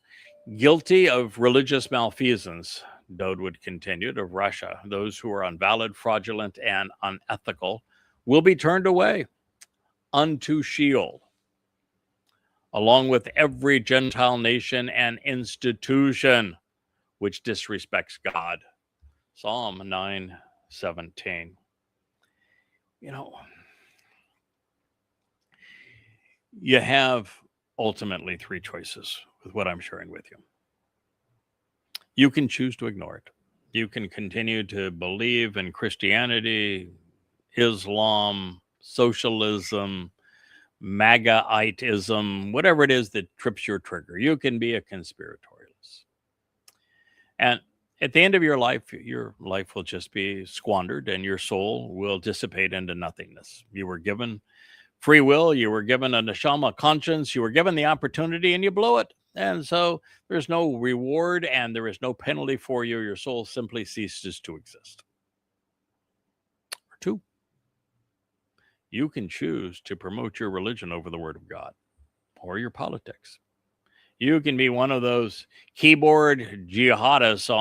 guilty of religious malfeasance, Dode would continue, of Russia, those who are invalid, fraudulent, and unethical, will be turned away unto Sheol, along with every Gentile nation and institution which disrespects God. Psalm 9:17. You know, you have ultimately three choices with what I'm sharing with you. You can choose to ignore it. You can continue to believe in Christianity, Islam, socialism, MAGA-itism, whatever it is that trips your trigger. You can be a conspiratorialist. And at the end of your life will just be squandered and your soul will dissipate into nothingness. You were given free will, you were given a neshama conscience, you were given the opportunity and you blew it. And so there's no reward and there is no penalty for you. Your soul simply ceases to exist. Or two, you can choose to promote your religion over the Word of God or your politics. You can be one of those keyboard jihadists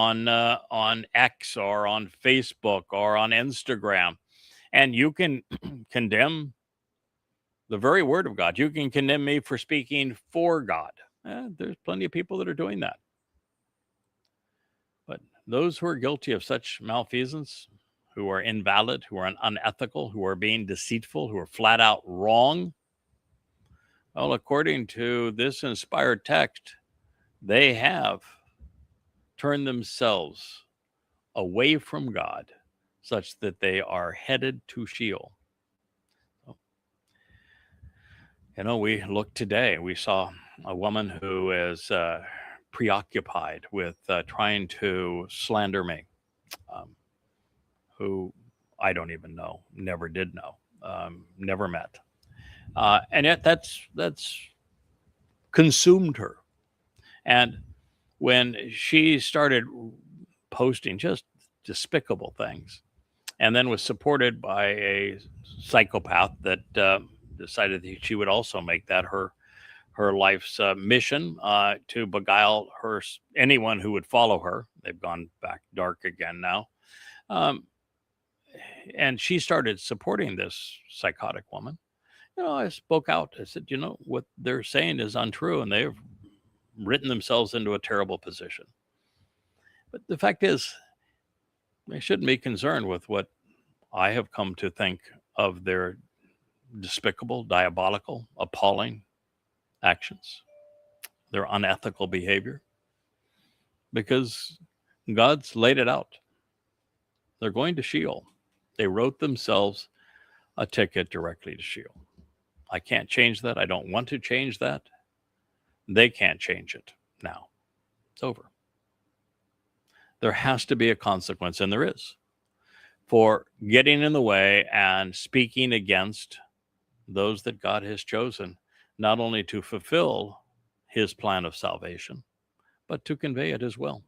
on X or on Facebook or on Instagram, and you can condemn the very Word of God. You can condemn me for speaking for God. There's plenty of people that are doing that. But those who are guilty of such malfeasance, who are invalid, who are unethical, who are being deceitful, who are flat out wrong, well, according to this inspired text, they have turned themselves away from God such that they are headed to Sheol. You know, we look today, we saw a woman who is preoccupied with trying to slander me, who I don't even know, never did know, never met. And yet that's consumed her. And when she started posting just despicable things, and then was supported by a psychopath that decided that she would also make that her life's mission to beguile anyone who would follow her. They've gone back dark again now. And she started supporting this psychotic woman. You know, I spoke out. I said, you know, what they're saying is untrue, and they've written themselves into a terrible position. But the fact is, they shouldn't be concerned with what I have come to think of their despicable, diabolical, appalling actions, their unethical behavior, because God's laid it out. They're going to Sheol. They wrote themselves a ticket directly to Sheol. I can't change that. I don't want to change that. They can't change it now. It's over. There has to be a consequence, and there is, for getting in the way and speaking against those that God has chosen, not only to fulfill his plan of salvation, but to convey it as well.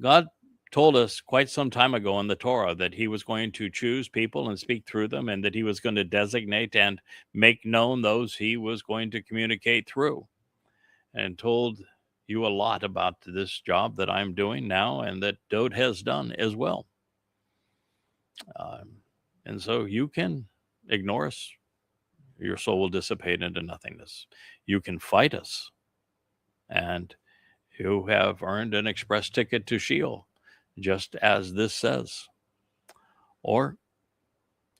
God told us quite some time ago in the Torah that he was going to choose people and speak through them, and that he was going to designate and make known those he was going to communicate through, and told you a lot about this job that I'm doing now and that Dode has done as well. And so you can ignore us. Your soul will dissipate into nothingness. You can fight us, and you have earned an express ticket to Sheol, just as this says. Or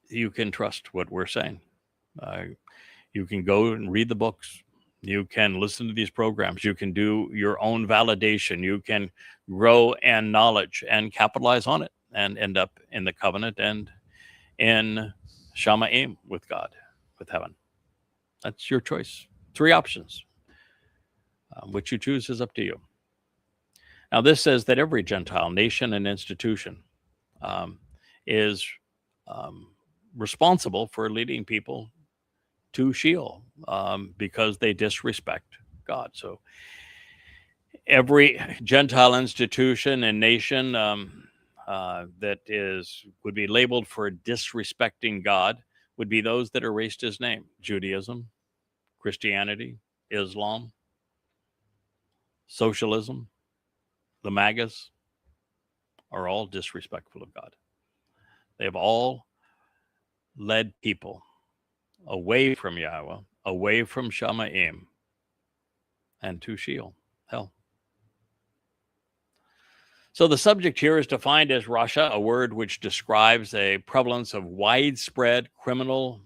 you can trust what we're saying. You can go and read the books, You can listen to these programs. You can do your own validation. You can grow in knowledge and capitalize on it and end up in the covenant and in Shamaim with God, with heaven. That's your choice. 3 options. Which you choose is up to you. Now, this says that every Gentile nation and institution is responsible for leading people to Sheol because they disrespect God. So every Gentile institution and nation that would be labeled for disrespecting God would be those that erased his name: Judaism, Christianity, Islam, socialism, the MAGAs are all disrespectful of God. They've all led people away from Yahweh, away from Shamaim, and to Sheol, hell. So the subject here is defined as Rasha, a word which describes a prevalence of widespread criminal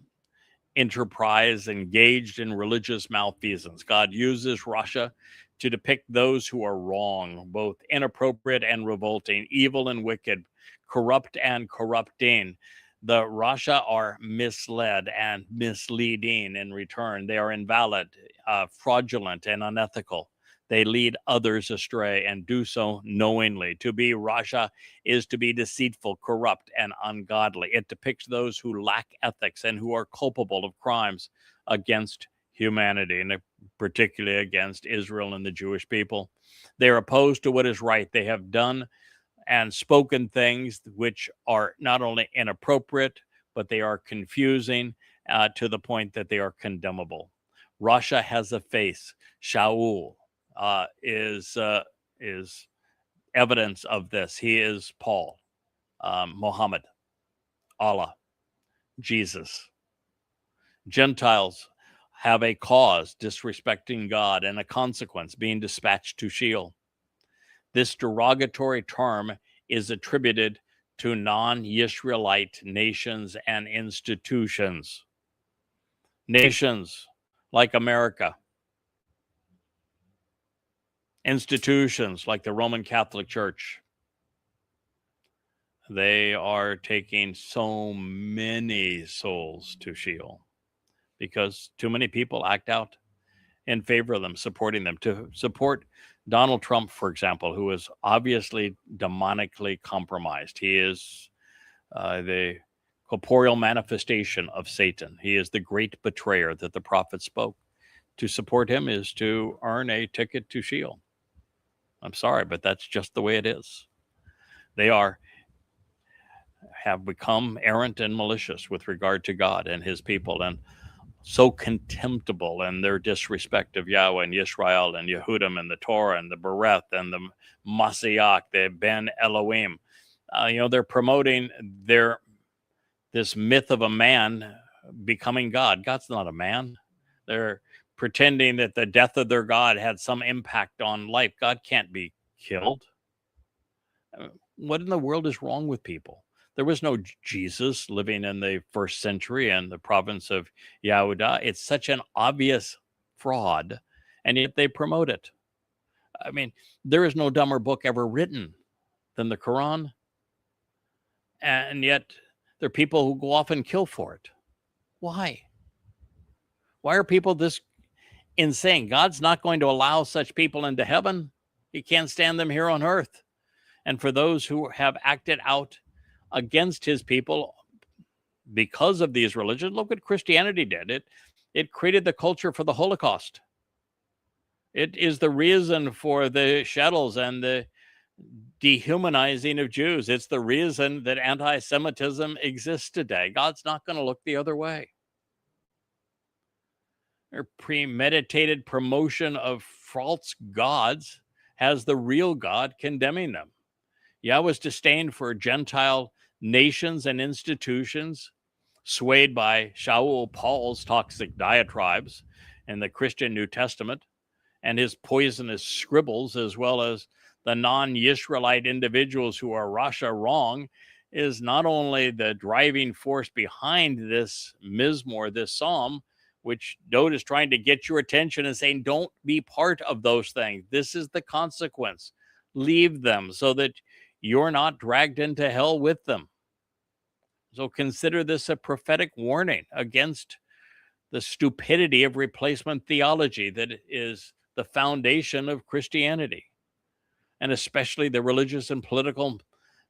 enterprise engaged in religious malfeasance. God uses Rasha to depict those who are wrong, both inappropriate and revolting, evil and wicked, corrupt and corrupting. The Rasha are misled and misleading in return. They are invalid, fraudulent, and unethical. They lead others astray and do so knowingly. To be Rasha is to be deceitful, corrupt, and ungodly. It depicts those who lack ethics and who are culpable of crimes against humanity, and particularly against Israel and the Jewish people. They are opposed to what is right. They have done and spoken things which are not only inappropriate, but they are confusing to the point that they are condemnable. Rasha has a face. Shaul is evidence of this. He is Paul, Muhammad, Allah, Jesus. Gentiles have a cause, disrespecting God, and a consequence, being dispatched to Sheol. This derogatory term is attributed to non-Yisraelite nations and institutions. Nations like America, institutions like the Roman Catholic Church, they are taking so many souls to Sheol because too many people act out in favor of them, supporting them. To support Donald Trump, for example, who is obviously demonically compromised. He is the corporeal manifestation of Satan. He is the great betrayer that the prophet spoke. To support him is to earn a ticket to Sheol. I'm sorry, but that's just the way it is. They have become errant and malicious with regard to God and his people, and so contemptible in their disrespect of Yahweh and Yisrael and Yehudim and the Torah and the Bereth and the Masiach, the Ben Elohim. They're promoting this myth of a man becoming God. God's not a man. They're pretending that the death of their God had some impact on life. God can't be killed. What in the world is wrong with people? There was no Jesus living in the 1st century in the province of Yehuda. It's such an obvious fraud, and yet they promote it. I mean, there is no dumber book ever written than the Quran, and yet there are people who go off and kill for it. Why? Why are people this insane? God's not going to allow such people into heaven. He can't stand them here on earth. And for those who have acted out against his people because of these religions, look what Christianity did. It created the culture for the Holocaust. It is the reason for the shadows and the dehumanizing of Jews. It's the reason that anti-Semitism exists today. God's not going to look the other way. Their premeditated promotion of false gods has the real God condemning them. Yahweh's disdain for Gentile nations and institutions, swayed by Shaul Paul's toxic diatribes in the Christian New Testament, and his poisonous scribbles, as well as the non-Yisraelite individuals who are Rasha wrong, is not only the driving force behind this Mizmor, this psalm, which Dode is trying to get your attention and saying, don't be part of those things. This is the consequence. Leave them so that you're not dragged into hell with them. So consider this a prophetic warning against the stupidity of replacement theology that is the foundation of Christianity, and especially the religious and political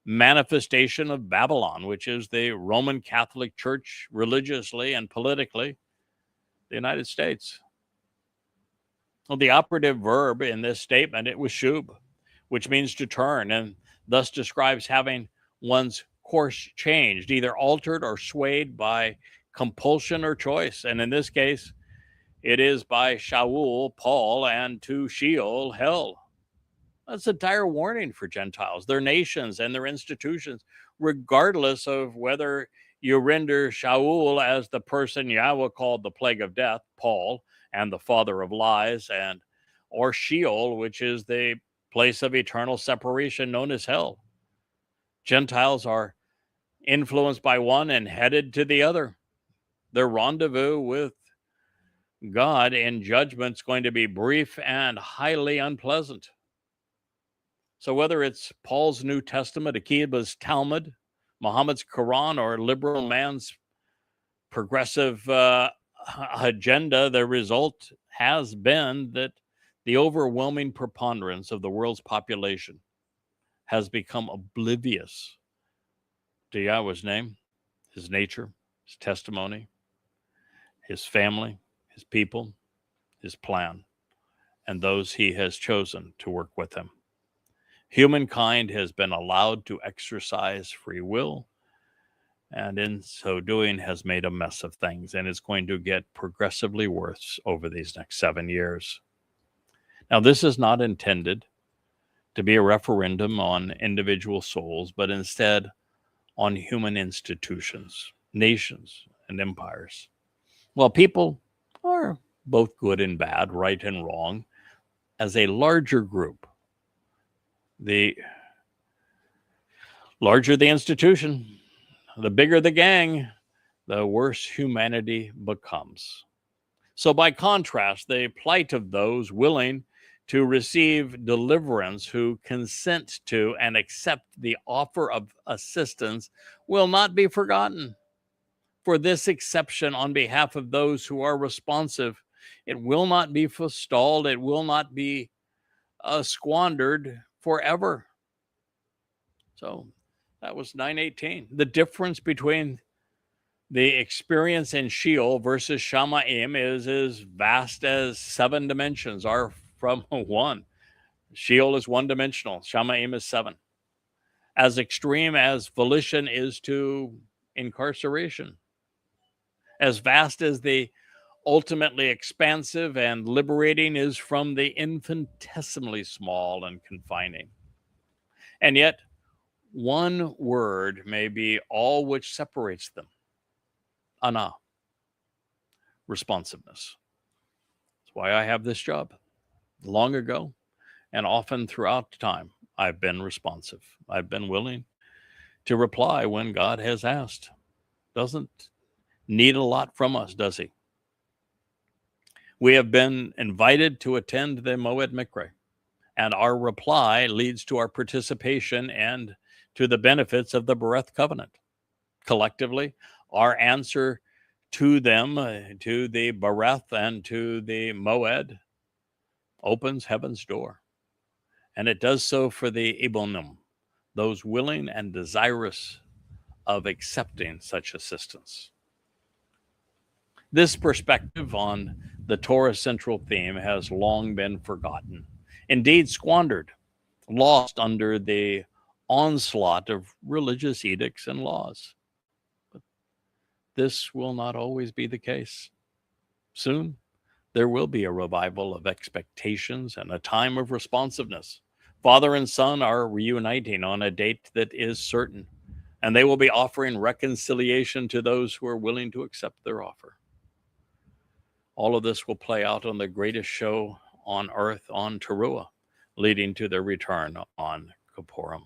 manifestation of Babylon, which is the Roman Catholic Church religiously and politically, the United States. Well, the operative verb in this statement, it was shub, which means to turn, and thus describes having one's course changed, either altered or swayed by compulsion or choice. And in this case, it is by Shaul, Paul, and to Sheol, hell. That's a dire warning for Gentiles, their nations, and their institutions, regardless of whether you render Shaul as the person Yahweh called the plague of death, Paul, and the father of lies, and or Sheol, which is the place of eternal separation known as hell. Gentiles are influenced by one and headed to the other. Their rendezvous with God in judgment is going to be brief and highly unpleasant. So whether it's Paul's New Testament, Akiba's Talmud, Muhammad's Quran, or liberal man's progressive agenda, the result has been that the overwhelming preponderance of the world's population has become oblivious to Yahweh's name, his nature, his testimony, his family, his people, his plan, and those he has chosen to work with him. Humankind has been allowed to exercise free will, and in so doing has made a mess of things, and it's going to get progressively worse over these next 7 years. Now, this is not intended to be a referendum on individual souls, but instead on human institutions, nations, and empires. Well, people are both good and bad, right and wrong. As a larger group, the larger the institution, the bigger the gang, the worse humanity becomes. So by contrast, the plight of those willing to receive deliverance, who consent to and accept the offer of assistance, will not be forgotten. For this exception on behalf of those who are responsive, it will not be forestalled, it will not be squandered forever. So that was 9:18. The difference between the experience in Sheol versus Shamayim is as vast as 7 dimensions are from 1. Sheol is 1-dimensional. Shamayim is 7. As extreme as volition is to incarceration. As vast as the ultimately expansive and liberating is from the infinitesimally small and confining. And yet, one word may be all which separates them. Ana, responsiveness. That's why I have this job. Long ago, and often throughout time, I've been responsive. I've been willing to reply when God has asked. Doesn't need a lot from us, does he? We have been invited to attend the Moed Mikre, and our reply leads to our participation and to the benefits of the Bereth covenant. Collectively, our answer to them, to the Bereth and to the Moed, opens heaven's door. And it does so for the Ibonim, those willing and desirous of accepting such assistance. This perspective on the Torah's central theme has long been forgotten, indeed squandered, lost under the onslaught of religious edicts and laws. But this will not always be the case. Soon, there will be a revival of expectations and a time of responsiveness. Father and son are reuniting on a date that is certain, and they will be offering reconciliation to those who are willing to accept their offer. All of this will play out on the greatest show on earth on Teruah, leading to their return on Kippurim.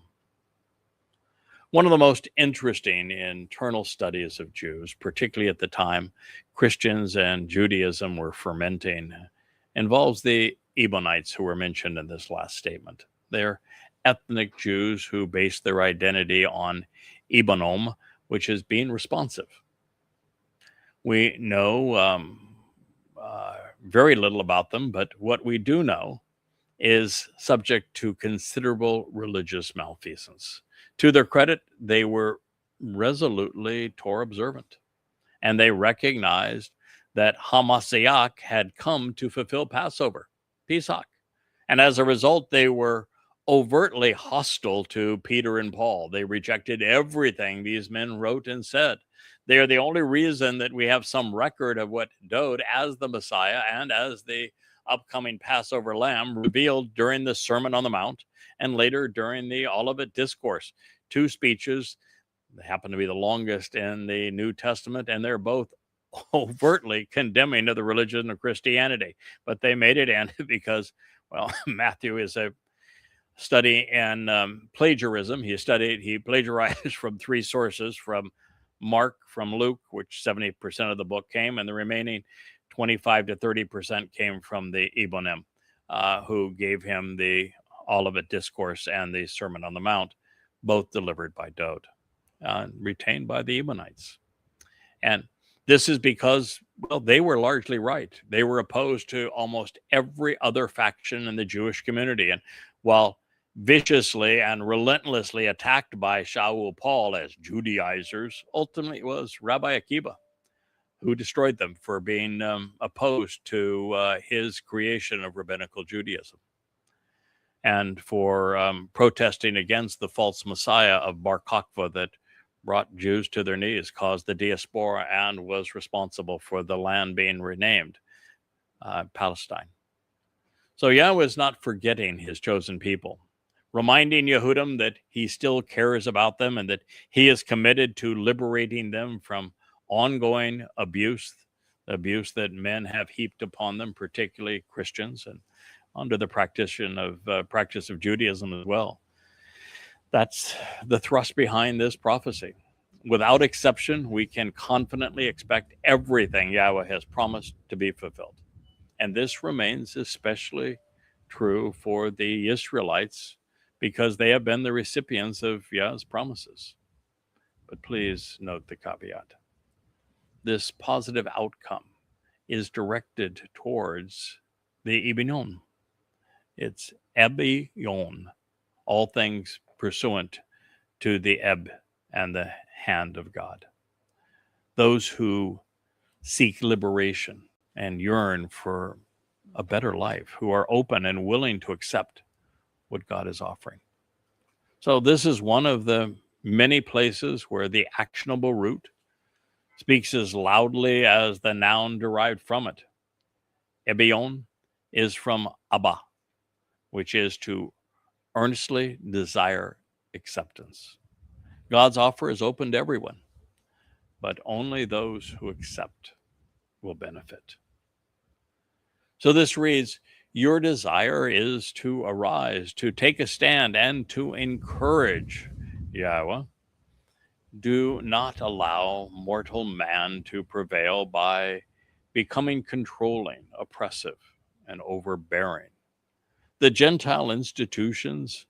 One of the most interesting internal studies of Jews, particularly at the time Christians and Judaism were fermenting, involves the Ebionites who were mentioned in this last statement. They're ethnic Jews who base their identity on Ebonom, which is being responsive. We know very little about them, but what we do know is subject to considerable religious malfeasance. To their credit, they were resolutely Torah observant, and they recognized that Hamashiach had come to fulfill Passover, Pesach. And as a result, they were overtly hostile to Peter and Paul. They rejected everything these men wrote and said. They are the only reason that we have some record of what Dowd, as the Messiah and as the upcoming Passover lamb, revealed during the Sermon on the Mount and later during the Olivet Discourse. Two speeches that happen to be the longest in the New Testament, and they're both overtly condemning of the religion of Christianity. But they made it in because, well, Matthew is a study in plagiarism. He plagiarized from three sources, from Mark, from Luke, which 70% of the book came, and the remaining 25 to 30% came from the Ebonim, who gave him the Olivet Discourse and the Sermon on the Mount, both delivered by Dowd, retained by the Ebionites. And this is because, well, they were largely right. They were opposed to almost every other faction in the Jewish community. And while viciously and relentlessly attacked by Shaul Paul as Judaizers, ultimately it was Rabbi Akiva who destroyed them for being opposed to his creation of rabbinical Judaism and for protesting against the false Messiah of Bar Kokhba that brought Jews to their knees, caused the diaspora, and was responsible for the land being renamed Palestine. So Yahweh is not forgetting his chosen people, reminding Yehudim that he still cares about them and that he is committed to liberating them from ongoing abuse that men have heaped upon them, particularly Christians, and under the practice of Judaism as well. That's the thrust behind this prophecy. Without exception, we can confidently expect everything Yahweh has promised to be fulfilled. And this remains especially true for the Israelites because they have been the recipients of Yah's promises. But please note the caveat. This positive outcome is directed towards the Ebinon. It's Ebion, all things pursuant to the Eb and the hand of God. Those who seek liberation and yearn for a better life, who are open and willing to accept what God is offering. So this is one of the many places where the actionable root speaks as loudly as the noun derived from it. Ebion is from Abba, which is to earnestly desire acceptance. God's offer is open to everyone, but only those who accept will benefit. So this reads, your desire is to arise, to take a stand, and to encourage Yahweh. Do not allow mortal man to prevail by becoming controlling, oppressive, and overbearing. The Gentile institutions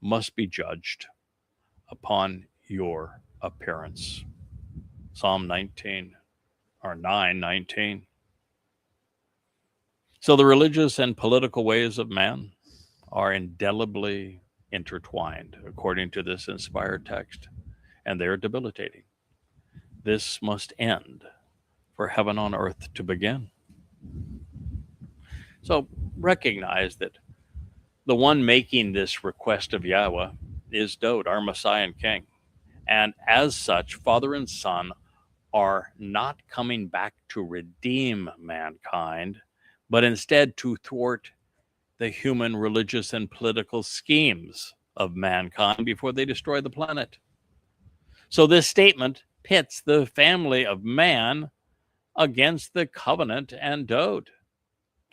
must be judged upon your appearance. Psalm 9:19. So the religious and political ways of man are indelibly intertwined, according to this inspired text, and they're debilitating. This must end for heaven on earth to begin. So recognize that the one making this request of Yahweh is Dowd, our Messiah and King. And as such, Father and Son are not coming back to redeem mankind, but instead to thwart the human religious and political schemes of mankind before they destroy the planet. So this statement pits the family of man against the covenant and Dowd,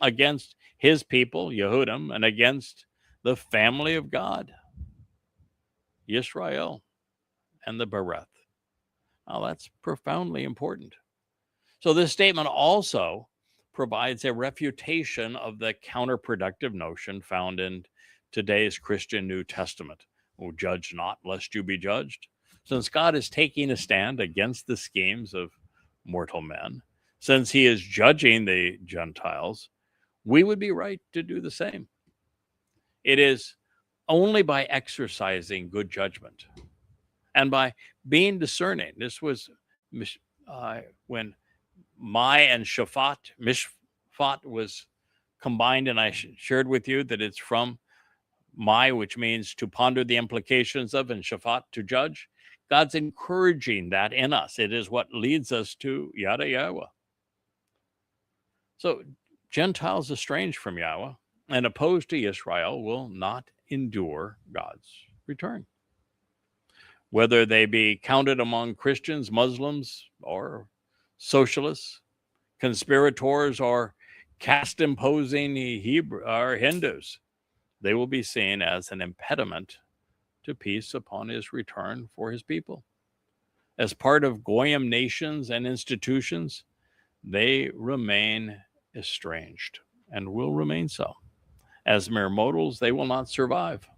against his people, Yehudim, and against the family of God, Yisrael. and the bereth. Now, that's profoundly important. So this statement also provides a refutation of the counterproductive notion found in today's Christian New Testament. Oh, judge not, lest you be judged. Since God is taking a stand against the schemes of mortal men, since he is judging the Gentiles, we would be right to do the same. It is only by exercising good judgment and by being discerning. This was when Mai and Shaphat, Mishpat was combined, and I shared with you that it's from Mai, which means to ponder the implications of, and Shaphat, to judge. God's encouraging that in us. It is what leads us to Yada Yahweh. So Gentiles estranged from Yahweh and opposed to Israel will not endure God's return. Whether they be counted among Christians, Muslims, or socialists, conspirators, or caste-imposing Hebrew or Hindus, they will be seen as an impediment to peace upon his return for his people. As part of Goyim nations and institutions, they remain estranged and will remain so. As mere mortals, they will not survive.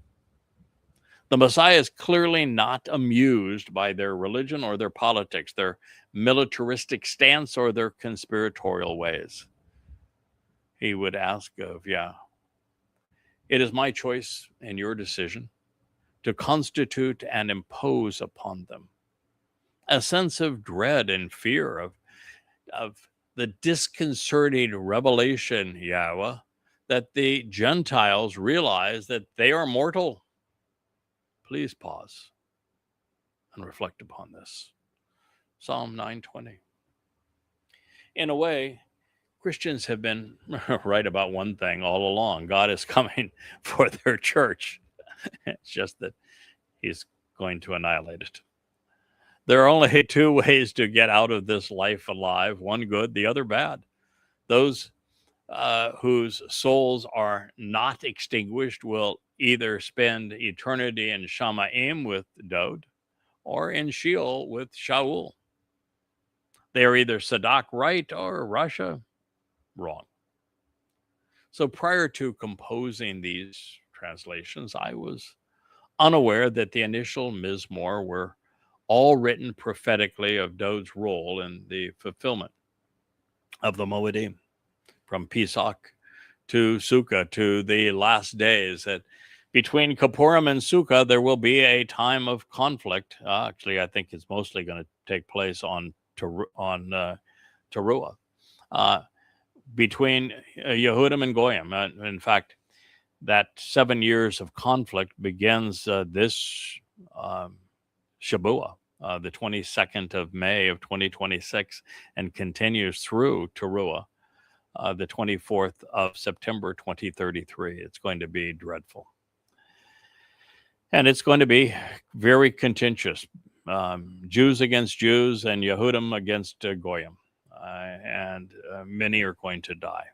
The Messiah is clearly not amused by their religion or their politics, their militaristic stance, or their conspiratorial ways. He would ask of Yah, it is my choice and your decision to constitute and impose upon them a sense of dread and fear of the disconcerting revelation, Yahweh, that the Gentiles realize that they are mortal. Please pause and reflect upon this. Psalm 9:20. In a way, Christians have been right about one thing all along. God is coming for their church. It's just that he's going to annihilate it. There are only two ways to get out of this life alive, one good, the other bad. Those whose souls are not extinguished will either spend eternity in Shamaim with Dod or in Sheol with Shaul. They are either Sadak right or Rasha wrong. So prior to composing these translations, I was unaware that the initial Mizmor were all written prophetically of Dod's role in the fulfillment of the Moedim, from Pesach to Sukkah to the last days. That between Kippurim and Sukkah, there will be a time of conflict. Actually, I think it's mostly going to take place on Teruah. Between Yehudim and Goyim. In fact, that 7 years of conflict begins this Shabuah, the 22nd of May of 2026, and continues through Teruah, the 24th of September 2033. It's going to be dreadful. And it's going to be very contentious. Jews against Jews and Yehudim against Goyim. And many are going to die.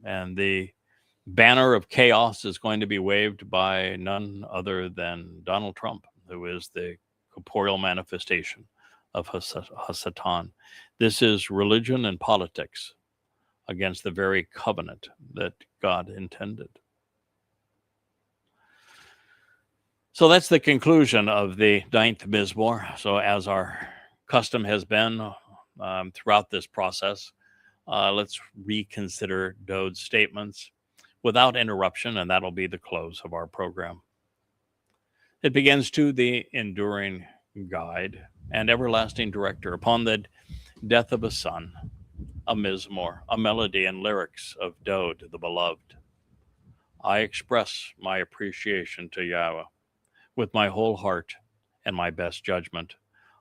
And the banner of chaos is going to be waved by none other than Donald Trump, who is the corporeal manifestation of Hasatan. This is religion and politics against the very covenant that God intended. So that's the conclusion of the 9th Mizmor. So as our custom has been throughout this process, let's reconsider Dod's statements without interruption, and that'll be the close of our program. It begins to the enduring guide and everlasting director upon the death of a son, a Mizmor, a melody and lyrics of Dod, the beloved. I express my appreciation to Yahweh with my whole heart and my best judgment.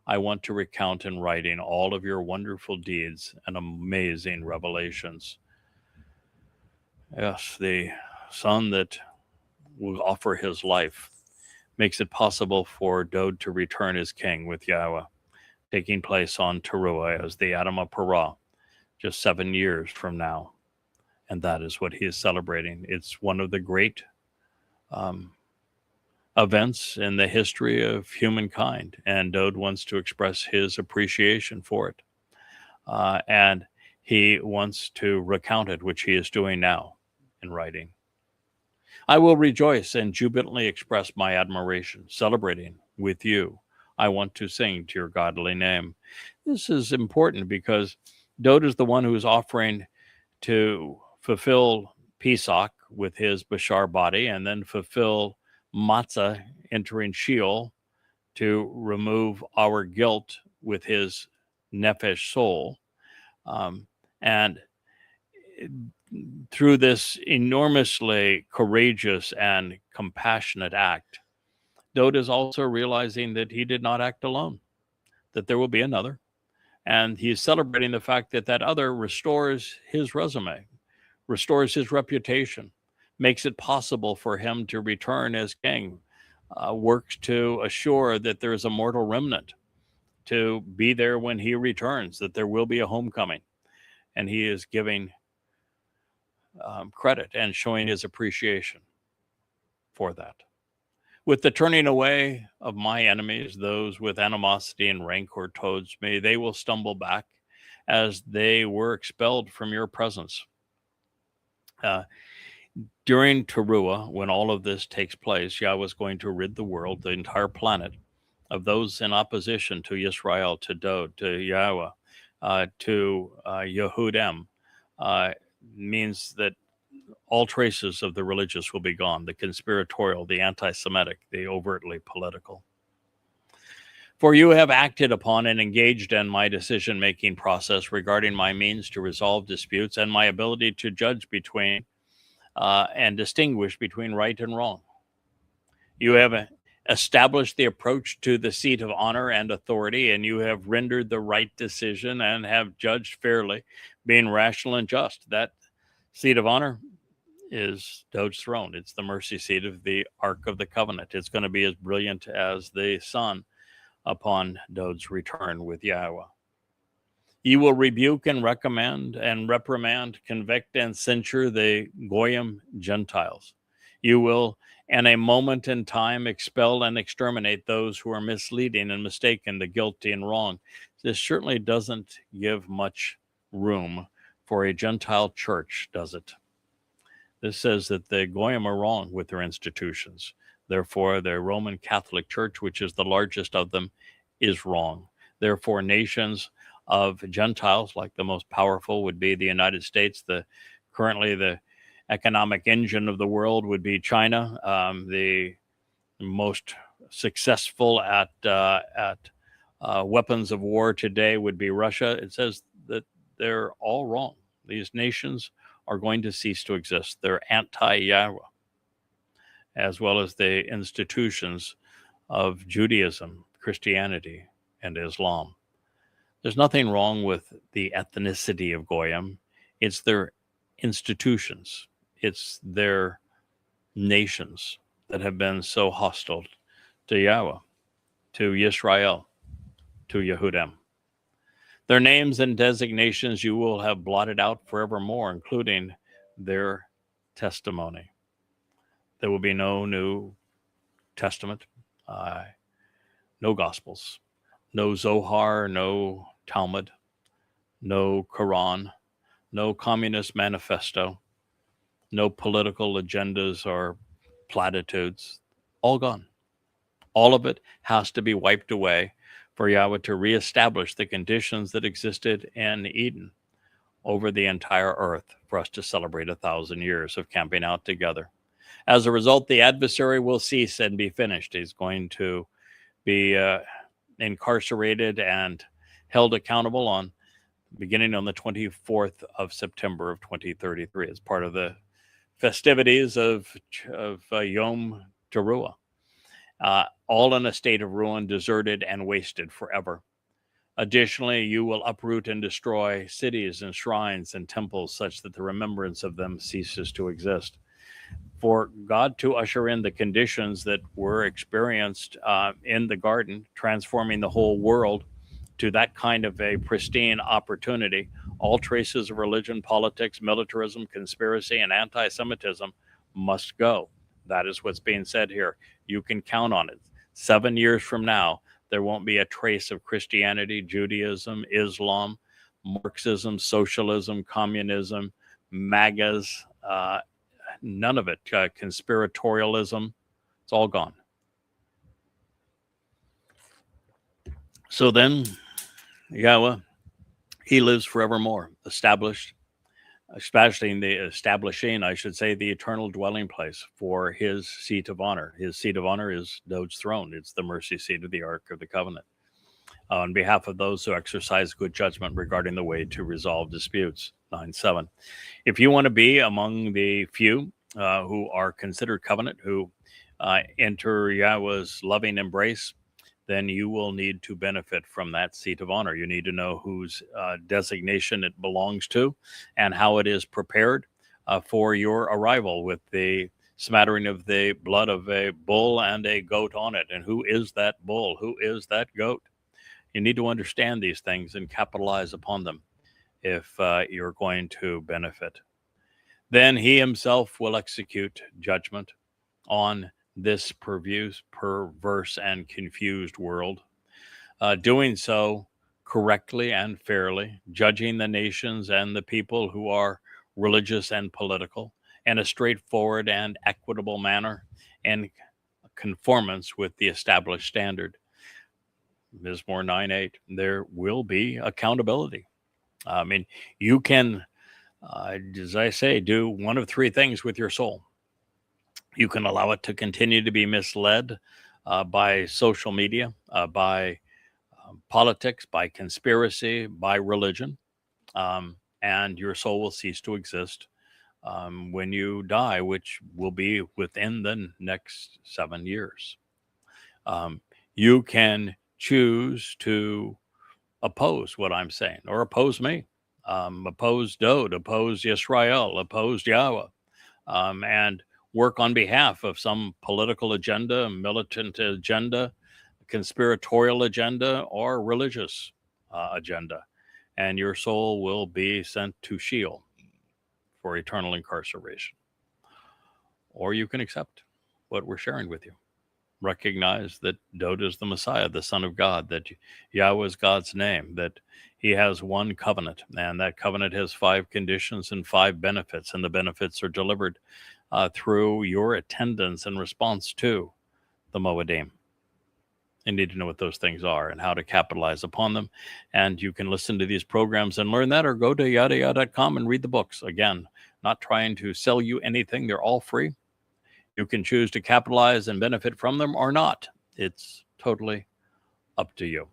I want to recount in writing all of your wonderful deeds and amazing revelations. Yes, the son that will offer his life makes it possible for Dod to return as king with Yahweh, taking place on Teruah as the Adamah Parah, just 7 years from now. And that is what he is celebrating. It's one of the great events in the history of humankind, and Dode wants to express his appreciation for it. And he wants to recount it, which he is doing now in writing. I will rejoice and jubilantly express my admiration, celebrating with you. I want to sing to your godly name. This is important because Dode is the one who is offering to fulfill Pesach with his Bashar body and then fulfill Matzah entering Sheol to remove our guilt with his Nefesh soul. And through this enormously courageous and compassionate act, Dode is also realizing that he did not act alone, that there will be another. And he is celebrating the fact that that other restores his resume, restores his reputation, makes it possible for him to return as king, works to assure that there is a mortal remnant to be there when he returns, that there will be a homecoming. And he is giving credit and showing his appreciation for that. With the turning away of my enemies, those with animosity and rancor towards me, they will stumble back as they were expelled from your presence. During Teruah, when all of this takes place, Yahweh is going to rid the world, the entire planet, of those in opposition to Yisrael, to Dode, to Yahweh, to Yehudim. Means that all traces of the religious will be gone, the conspiratorial, the anti-Semitic, the overtly political. For you have acted upon and engaged in my decision-making process regarding my means to resolve disputes and my ability to judge between and distinguish between right and wrong. You have established the approach to the seat of honor and authority, and you have rendered the right decision and have judged fairly, being rational and just. That seat of honor is Dode's throne. It's the mercy seat of the Ark of the Covenant. It's going to be as brilliant as the sun upon Dode's return with Yahweh. You will rebuke and recommend and reprimand, convict and censure the Goyim Gentiles. You will, in a moment in time, expel and exterminate those who are misleading and mistaken, the guilty and wrong. This certainly doesn't give much room for a Gentile church, does it? This says that the Goyim are wrong with their institutions. Therefore, the Roman Catholic Church, which is the largest of them, is wrong. Therefore, nations of Gentiles, like the most powerful would be the United States, currently the economic engine of the world would be China, the most successful at weapons of war today would be Russia. It says that they're all wrong. These nations are going to cease to exist. They're anti-Yahweh, as well as the institutions of Judaism, Christianity, and Islam. There's nothing wrong with the ethnicity of Goyim. It's their institutions. It's their nations that have been so hostile to Yahweh, to Yisrael, to Yehudim. Their names and designations you will have blotted out forevermore, including their testimony. There will be no New Testament, no Gospels, no Zohar, no Talmud, no Quran, no Communist Manifesto, no political agendas or platitudes. All gone. All of it has to be wiped away for Yahweh to reestablish the conditions that existed in Eden over the entire earth for us to celebrate 1,000 years of camping out together. As a result, the adversary will cease and be finished. He's going to be incarcerated and held accountable beginning on the 24th of September of 2033 as part of the festivities of Yom Teruah. All in a state of ruin, deserted and wasted forever. Additionally, you will uproot and destroy cities and shrines and temples such that the remembrance of them ceases to exist. For God to usher in the conditions that were experienced in the garden, transforming the whole world to that kind of a pristine opportunity, all traces of religion, politics, militarism, conspiracy, and anti-Semitism must go. That is what's being said here. You can count on it. 7 years from now, there won't be a trace of Christianity, Judaism, Islam, Marxism, socialism, communism, MAGAs, none of it, conspiratorialism. It's all gone. So then, Yahweh, he lives forevermore, establishing the eternal dwelling place for his seat of honor. His seat of honor is Dod's throne. It's the mercy seat of the Ark of the Covenant. On behalf of those who exercise good judgment regarding the way to resolve disputes. 9:7. If you want to be among the few who are considered covenant, who enter Yahweh's loving embrace, then you will need to benefit from that seat of honor. You need to know whose designation it belongs to and how it is prepared for your arrival, with the smattering of the blood of a bull and a goat on it. And who is that bull? Who is that goat? You need to understand these things and capitalize upon them if you're going to benefit. Then he himself will execute judgment on this perverse and confused world, doing so correctly and fairly, judging the nations and the people who are religious and political in a straightforward and equitable manner, in conformance with the established standard. Mizmor 9:8. There will be accountability. I mean, you can, as I say, do one of three things with your soul. You can allow it to continue to be misled by social media, by politics, by conspiracy, by religion, and your soul will cease to exist when you die, which will be within the next 7 years. You can choose to oppose what I'm saying, or oppose me, oppose Dod, oppose Yisrael, oppose Yahweh, and work on behalf of some political agenda, militant agenda, conspiratorial agenda, or religious agenda. And your soul will be sent to Sheol for eternal incarceration. Or you can accept what we're sharing with you. Recognize that Dod is the Messiah, the Son of God, that Yahweh is God's name, that he has one covenant, and that covenant has 5 conditions and 5 benefits, and the benefits are delivered through your attendance and response to the Moedim. You need to know what those things are and how to capitalize upon them. And you can listen to these programs and learn that, or go to yadayah.com and read the books. Again, not trying to sell you anything. They're all free. You can choose to capitalize and benefit from them or not. It's totally up to you.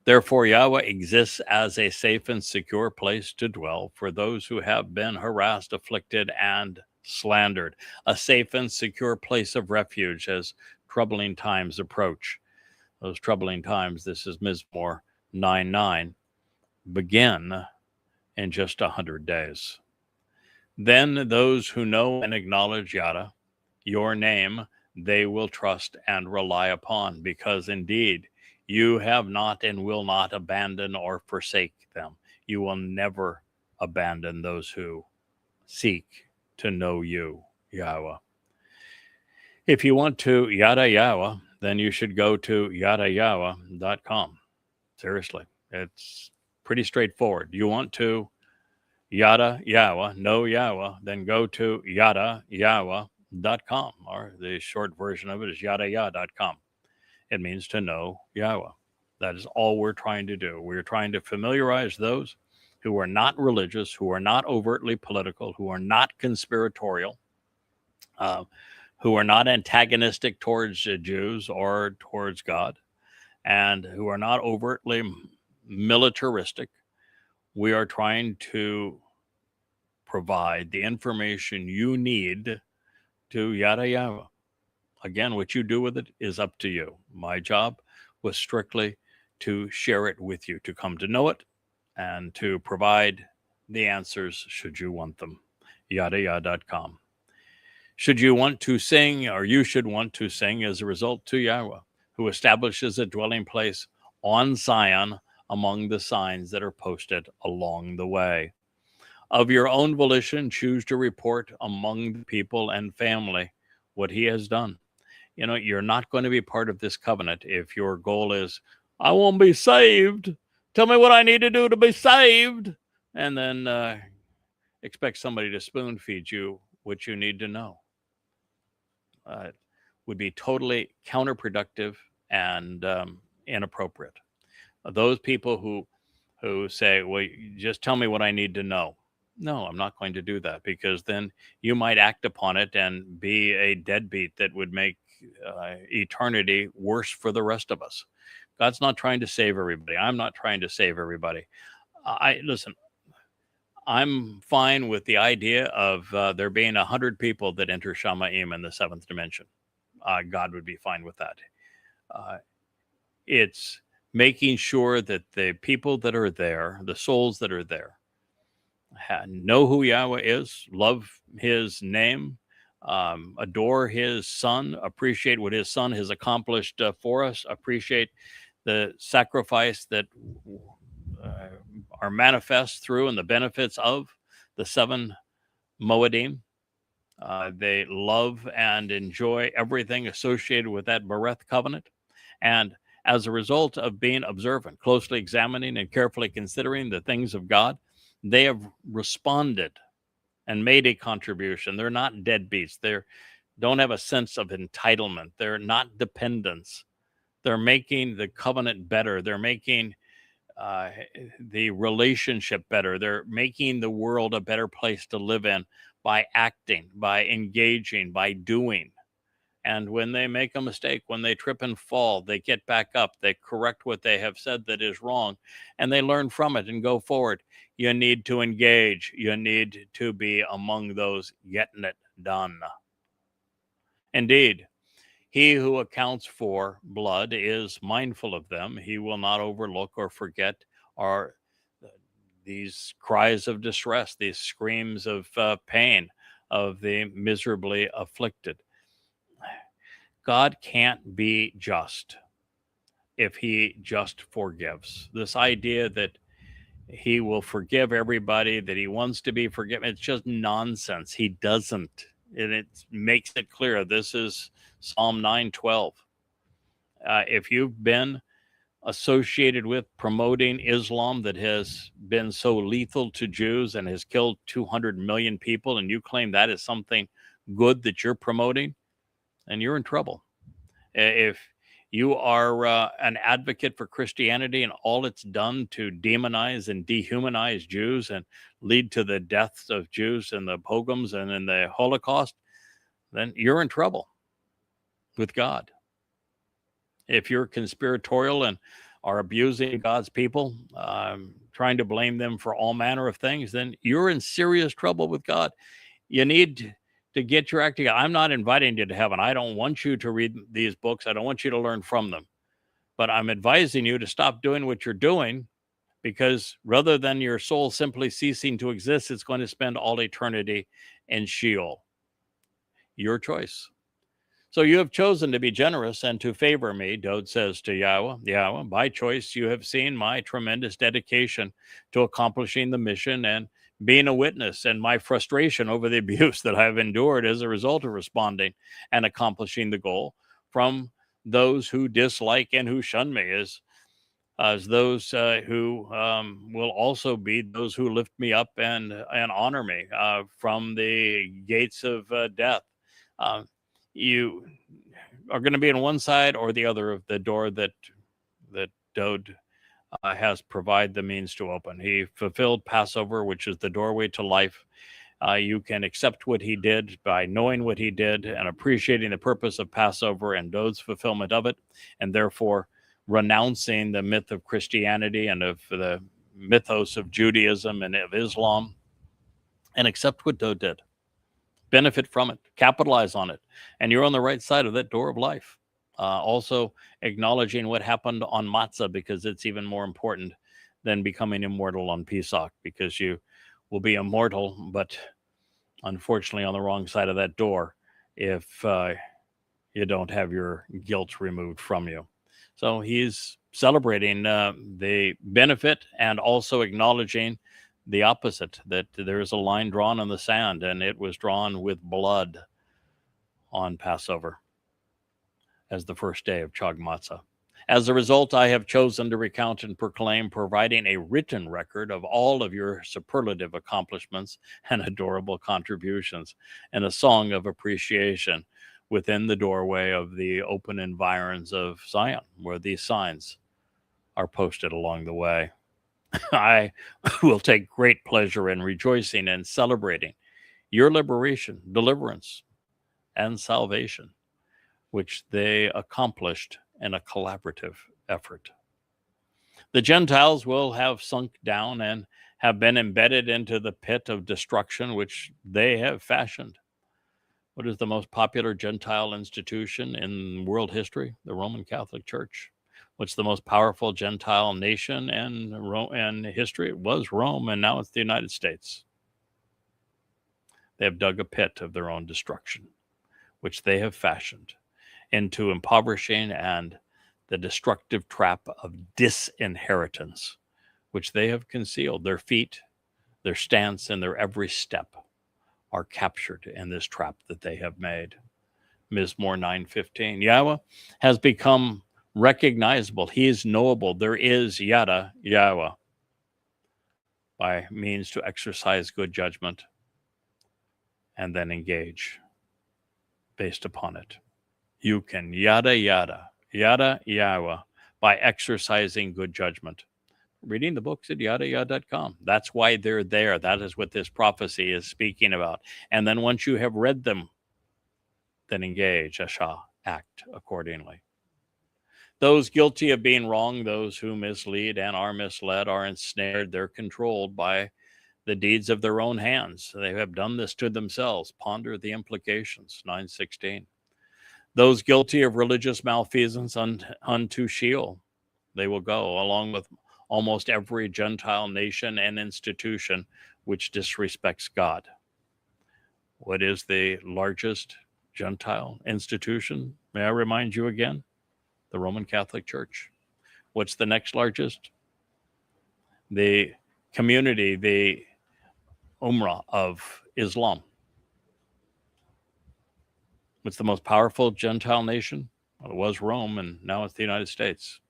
Therefore, Yahweh exists as a safe and secure place to dwell for those who have been harassed, afflicted, and slandered. A safe and secure place of refuge as troubling times approach. Those troubling times, this is Mizmor 9:9, begin in just 100 days. Then those who know and acknowledge Yahweh, your name, they will trust and rely upon, because indeed you have not and will not abandon or forsake them. You will never abandon those who seek to know you, Yahweh. If you want to Yada Yahweh, then you should go to yadayahweh.com. Seriously, it's pretty straightforward. You want to Yada Yahweh, know Yahweh, then go to yadayahweh.com, or the short version of it is yadayah.com. It means to know Yahweh. That is all we're trying to do. We're trying to familiarize those who are not religious, who are not overtly political, who are not conspiratorial, who are not antagonistic towards Jews or towards God, and who are not overtly militaristic. We are trying to provide the information you need to Yada Yahweh. Again, what you do with it is up to you. My job was strictly to share it with you, to come to know it, and to provide the answers should you want them. Yadayah.com. Should you want to sing, or you should want to sing as a result to Yahweh, who establishes a dwelling place on Zion among the signs that are posted along the way. Of your own volition, choose to report among the people and family what he has done. You're not going to be part of this covenant if your goal is, I won't be saved. Tell me what I need to do to be saved. And then expect somebody to spoon feed you what you need to know. It would be totally counterproductive and inappropriate. Those people who say, well, just tell me what I need to know. No, I'm not going to do that, because then you might act upon it and be a deadbeat that would make eternity worse for the rest of us. God's not trying to save everybody. I'm not trying to save everybody. Listen, I'm fine with the idea of there being 100 people that enter Shamayim in the seventh dimension. God would be fine with that. It's making sure that the people that are there, the souls that are there, know who Yahweh is, love his name, adore his son, appreciate what his son has accomplished for us, appreciate the sacrifice that are manifest through and the benefits of the 7 Moedim. They love and enjoy everything associated with that Bereth covenant. And as a result of being observant, closely examining and carefully considering the things of God, they have responded and made a contribution. They're not deadbeats. They don't have a sense of entitlement. They're not dependents. They're making the covenant better. They're making the relationship better. They're making the world a better place to live in by acting, by engaging, by doing. And when they make a mistake, when they trip and fall, they get back up, they correct what they have said that is wrong, and they learn from it and go forward. You need to engage. You need to be among those getting it done. Indeed, he who accounts for blood is mindful of them. He will not overlook or forget these cries of distress, these screams of pain of the miserably afflicted. God can't be just if he just forgives. This idea that he will forgive everybody, that he wants to be forgiven, it's just nonsense. He doesn't. And it makes it clear. This is Psalm 9:12. If you've been associated with promoting Islam that has been so lethal to Jews and has killed 200 million people, and you claim that is something good that you're promoting, and you're in trouble. If you are an advocate for Christianity and all it's done to demonize and dehumanize Jews and lead to the deaths of Jews in the pogroms and in the Holocaust, then you're in trouble with God. If you're conspiratorial and are abusing God's people, trying to blame them for all manner of things, then you're in serious trouble with God. You need to get your act together. I'm not inviting you to heaven. I don't want you to read these books. I don't want you to learn from them. But I'm advising you to stop doing what you're doing, because rather than your soul simply ceasing to exist, it's going to spend all eternity in Sheol. Your choice. So you have chosen to be generous and to favor me, Dowd says to Yahweh. Yahweh, by choice, you have seen my tremendous dedication to accomplishing the mission and being a witness, and my frustration over the abuse that I've endured as a result of responding and accomplishing the goal from those who dislike and who shun me, as those who will also be those who lift me up and honor me from the gates of death. You are going to be on one side or the other of the door that Dowd has provided the means to open. He fulfilled Passover, which is the doorway to life. You can accept what he did by knowing what he did and appreciating the purpose of Passover and Dowd's fulfillment of it, and therefore renouncing the myth of Christianity and of the mythos of Judaism and of Islam, and accept what Dowd did. Benefit from it, capitalize on it, and you're on the right side of that door of life. Also acknowledging what happened on Matzah, because it's even more important than becoming immortal on Pesach, because you will be immortal, but unfortunately on the wrong side of that door if you don't have your guilt removed from you. So he's celebrating the benefit and also acknowledging the opposite, that there is a line drawn in the sand, and it was drawn with blood on Passover as the first day of Chag Matzah. As a result, I have chosen to recount and proclaim, providing a written record of all of your superlative accomplishments and adorable contributions, and a song of appreciation within the doorway of the open environs of Zion, where these signs are posted along the way. I will take great pleasure in rejoicing and celebrating your liberation, deliverance, and salvation, which they accomplished in a collaborative effort. The Gentiles will have sunk down and have been embedded into the pit of destruction which they have fashioned. What is the most popular Gentile institution in world history? The Roman Catholic Church. What's the most powerful Gentile nation in history? It was Rome, and now it's the United States. They have dug a pit of their own destruction, which they have fashioned into impoverishing and the destructive trap of disinheritance, which they have concealed. Their feet, their stance, and their every step are captured in this trap that they have made. Mizmor 9:15. Yahweh has become recognizable. He is knowable. There is Yada, Yahweh, by means to exercise good judgment and then engage based upon it. You can Yada, Yada, Yada, Yahweh, by exercising good judgment. Reading the books at yadayah.com. That's why they're there. That is what this prophecy is speaking about. And then once you have read them, then engage, Asha, act accordingly. Those guilty of being wrong, those who mislead and are misled, are ensnared. They're controlled by the deeds of their own hands. They have done this to themselves. Ponder the implications, 9:16. Those guilty of religious malfeasance unto Sheol, they will go, along with almost every Gentile nation and institution which disrespects God. What is the largest Gentile institution? May I remind you again? The Roman Catholic Church. What's the next largest? The community, the Ummah of Islam. What's the most powerful Gentile nation? Well, it was Rome, and now it's the United States.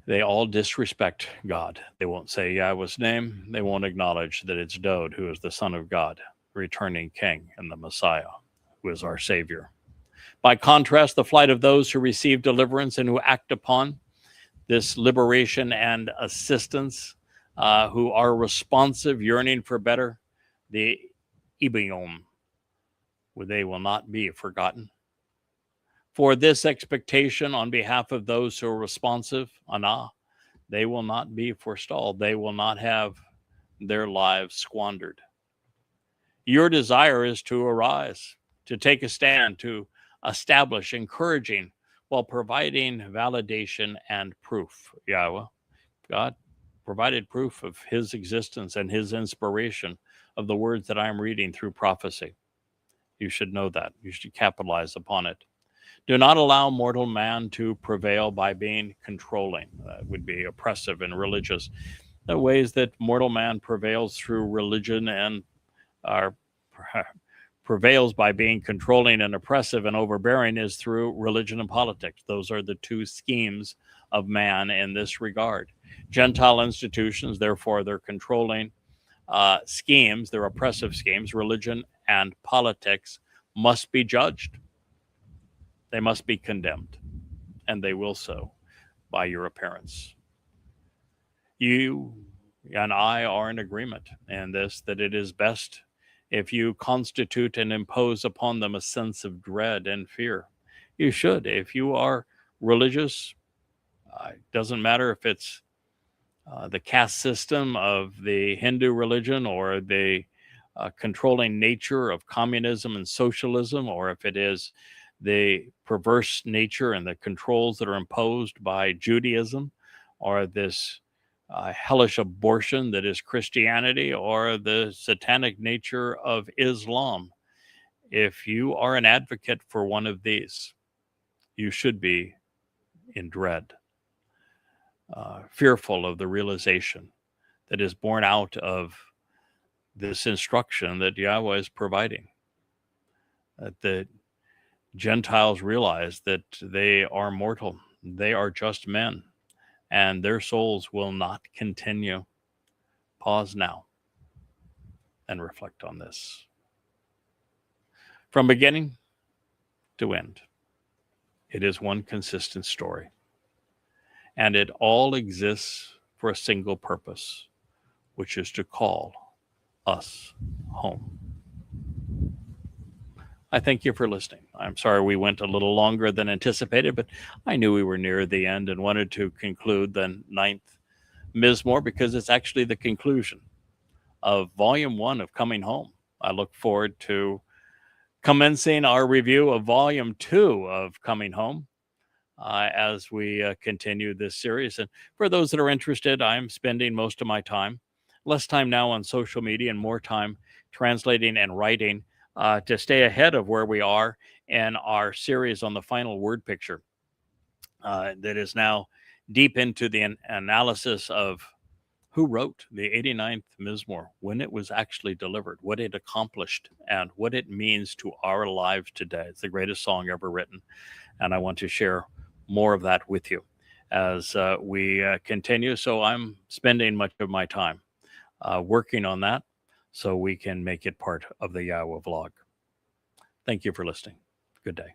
They all disrespect God. They won't say Yahweh's name. They won't acknowledge that it's Dod, who is the Son of God, returning King and the Messiah, who is our Savior. By contrast, the flight of those who receive deliverance and who act upon this liberation and assistance, who are responsive, yearning for better, the Ibiom, where they will not be forgotten. For this expectation on behalf of those who are responsive, Anah, they will not be forestalled. They will not have their lives squandered. Your desire is to arise, to take a stand, to establish, encouraging, while providing validation and proof. Yahweh, God, provided proof of his existence and his inspiration of the words that I am reading through prophecy. You should know that. You should capitalize upon it. Do not allow mortal man to prevail by being controlling. That would be oppressive and religious. The ways that mortal man prevails through religion and prevails by being controlling and oppressive and overbearing is through religion and politics. Those are the two schemes of man in this regard. Gentile institutions, therefore, they're controlling schemes, they're oppressive schemes. Religion and politics must be judged. They must be condemned, and they will so by your appearance. You and I are in agreement in this, that it is best if you constitute and impose upon them a sense of dread and fear. You should. If you are religious, it doesn't matter if it's the caste system of the Hindu religion or the controlling nature of communism and socialism, or if it is the perverse nature and the controls that are imposed by Judaism, or this hellish abortion that is Christianity, or the satanic nature of Islam. If you are an advocate for one of these, you should be in dread, fearful of the realization that is born out of this instruction that Yahweh is providing, that the Gentiles realize that they are mortal, they are just men, and their souls will not continue. Pause now and reflect on this. From beginning to end, it is one consistent story, and it all exists for a single purpose, which is to call us home. I thank you for listening. I'm sorry we went a little longer than anticipated, but I knew we were near the end and wanted to conclude the 9th Mizmor because it's actually the conclusion of Volume 1 of Coming Home. I look forward to commencing our review of Volume 2 of Coming Home as we continue this series. And for those that are interested, I'm spending most of my time, less time now on social media and more time translating and writing to stay ahead of where we are in our series on the final word picture that is now deep into the analysis of who wrote the 89th Mizmor, when it was actually delivered, what it accomplished, and what it means to our lives today. It's the greatest song ever written, and I want to share more of that with you as we continue. So I'm spending much of my time working on that so we can make it part of the Yahweh vlog. Thank you for listening. Good day.